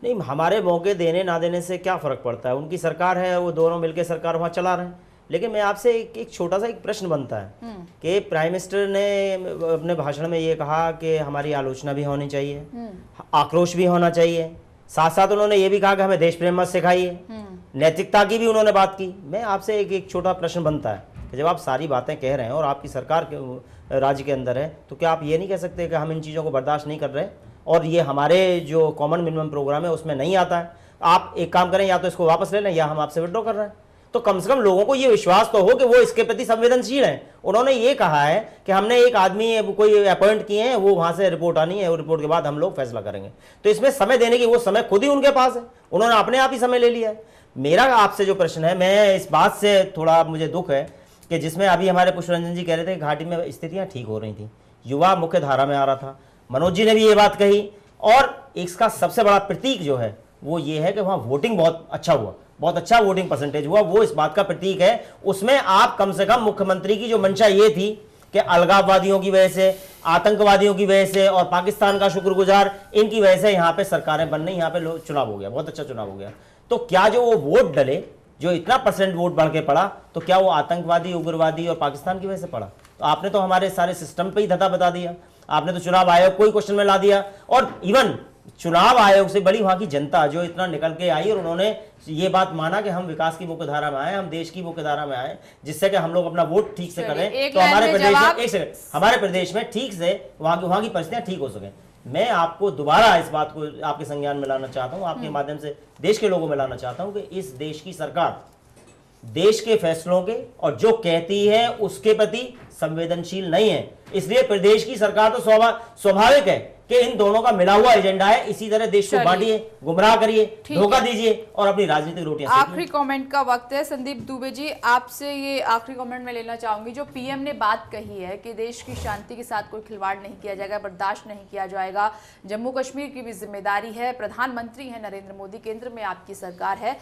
[SPEAKER 6] नहीं, हमारे मौके देने ना देने से क्या फ़र्क पड़ता है? उनकी सरकार है, वो दोनों मिलकर सरकार वहाँ चला रहे हैं। लेकिन मैं आपसे एक छोटा सा एक प्रश्न बनता है कि प्राइम मिनिस्टर ने अपने भाषण में ये कहा कि हमारी आलोचना भी होनी चाहिए, आक्रोश भी होना चाहिए, साथ साथ उन्होंने ये भी कहा कि हमें देश प्रेम मत सिखाइए, नैतिकता की भी उन्होंने बात की। मैं आपसे एक छोटा प्रश्न बनता है कि जब आप सारी बातें कह रहे हैं और आपकी सरकार के राज्य के अंदर है, तो क्या आप ये नहीं कह सकते कि हम इन चीज़ों को बर्दाश्त नहीं कर रहे और ये हमारे जो कॉमन मिनिमम प्रोग्राम है उसमें नहीं आता है। आप एक काम करें, या तो इसको वापस ले लें या हम आपसे विड्रॉ कर रहे हैं। तो कम से कम लोगों को ये विश्वास तो हो कि वो इसके प्रति संवेदनशील हैं। उन्होंने ये कहा है कि हमने एक आदमी कोई अपॉइंट किए हैं, वो वहां से रिपोर्ट आनी है, वो रिपोर्ट के बाद हम लोग फैसला करेंगे। तो इसमें समय देने की वो समय खुद ही उनके पास है, उन्होंने अपने आप ही समय ले लिया है। मेरा आपसे जो प्रश्न है, मैं इस बात से थोड़ा मुझे दुख है कि जिसमें अभी हमारे पुष्परंजन जी कह रहे थे कि घाटी में स्थितियां ठीक हो रही थी, युवा मुख्य धारा में आ रहा था, मनोज जी ने भी ये बात कही, और इसका सबसे बड़ा प्रतीक जो है वो ये है कि वहां वोटिंग बहुत अच्छा हुआ, बहुत अच्छा वोटिंग परसेंटेज हुआ, वो इस बात का प्रतीक है। उसमें आप कम से कम मुख्यमंत्री की जो मंशा ये थी कि अलगाववादियों की वजह से, आतंकवादियों की वजह से और पाकिस्तान का शुक्रगुजार, इनकी वजह से यहाँ पे सरकारें बन रही, यहाँ पे चुनाव हो गया, बहुत अच्छा चुनाव हो गया। तो क्या जो वो वोट डले, जो इतना परसेंट वोट बढ़ के पड़ा, तो क्या वो आतंकवादी, उग्रवादी और पाकिस्तान की वजह से पड़ा? तो आपने तो हमारे सारे सिस्टम पे ही धता बता दिया। आपने तो चुनाव आयोग को ही क्वेश्चन में ला दिया, और इवन चुनाव आयोग से बड़ी वहां की जनता जो इतना निकल के आई और उन्होंने ये बात माना कि हम विकास की मुख्यधारा में आए, हम देश की मुख्यधारा में आए, जिससे कि हम लोग अपना वोट ठीक से करें, तो हमारे प्रदेश में, एक सेकंड, हमारे प्रदेश में ठीक से वहां की परिस्थितियां ठीक हो सके। मैं आपको दोबारा इस बात को आपके संज्ञान में लाना चाहता हूं, आपके माध्यम से देश के लोगों में लाना चाहता हूं कि इस देश की सरकार देश के फैसलों के और जो कहती है उसके प्रति संवेदनशील नहीं है। इसलिए प्रदेश की सरकार तो स्वाभाविक है कि इन दोनों का मिला हुआ एजेंडा है, इसी तरह देश को बांटिए, गुमराह करिए, धोखा दीजिए और अपनी राजनीतिक रोटियां सेकिए।
[SPEAKER 1] आखिरी कमेंट का वक्त है। संदीप दुबे जी, आपसे ये आखिरी कमेंट में लेना चाहूंगी। जो पीएम ने बात कही है कि देश की शांति के साथ कोई खिलवाड़ नहीं किया जाएगा, बर्दाश्त नहीं किया जाएगा, जम्मू कश्मीर की भी जिम्मेदारी है, प्रधानमंत्री है नरेंद्र मोदी, केंद्र में आपकी सरकार है,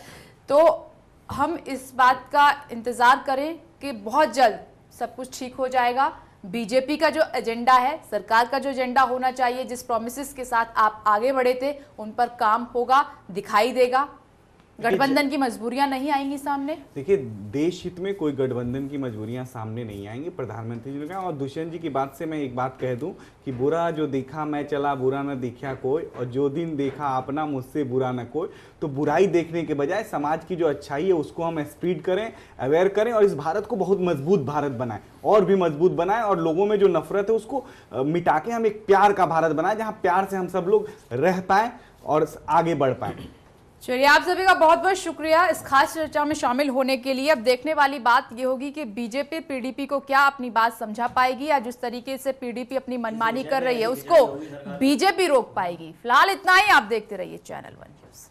[SPEAKER 1] तो हम इस बात का इंतजार करें कि बहुत जल्द सब कुछ ठीक हो जाएगा। बीजेपी का जो एजेंडा है, सरकार का जो एजेंडा होना चाहिए, जिस प्रोमिसेस के साथ आप आगे बढ़े थे, उन पर काम होगा, दिखाई देगा। गठबंधन की मजबूरियां नहीं आएंगी सामने।
[SPEAKER 5] देखिए, देश हित में कोई गठबंधन की मजबूरियां सामने नहीं आएंगी, प्रधानमंत्री जी ने कहा। और दुष्यंत जी की बात से मैं एक बात कह दूं कि बुरा जो देखा मैं चला, बुरा न देखा कोई, और जो दिन देखा अपना मुझसे बुरा न कोई। तो बुराई देखने के बजाय समाज की जो अच्छाई है उसको हम स्प्रेड करें, अवेयर करें, और इस भारत को बहुत मजबूत भारत बनाएं, और भी मजबूत बनाएं, और लोगों में जो नफरत है उसको मिटा के हम एक प्यार का भारत बनाएं, जहाँ प्यार से हम सब लोग रह पाएं और आगे बढ़ पाएं।
[SPEAKER 1] चलिए, आप सभी का बहुत बहुत शुक्रिया इस खास चर्चा में शामिल होने के लिए। अब देखने वाली बात ये होगी कि बीजेपी पीडीपी को क्या अपनी बात समझा पाएगी, या जिस तरीके से पीडीपी अपनी मनमानी कर रही है उसको बीजेपी रोक पाएगी। फिलहाल इतना ही। आप देखते रहिए चैनल 1 न्यूज़।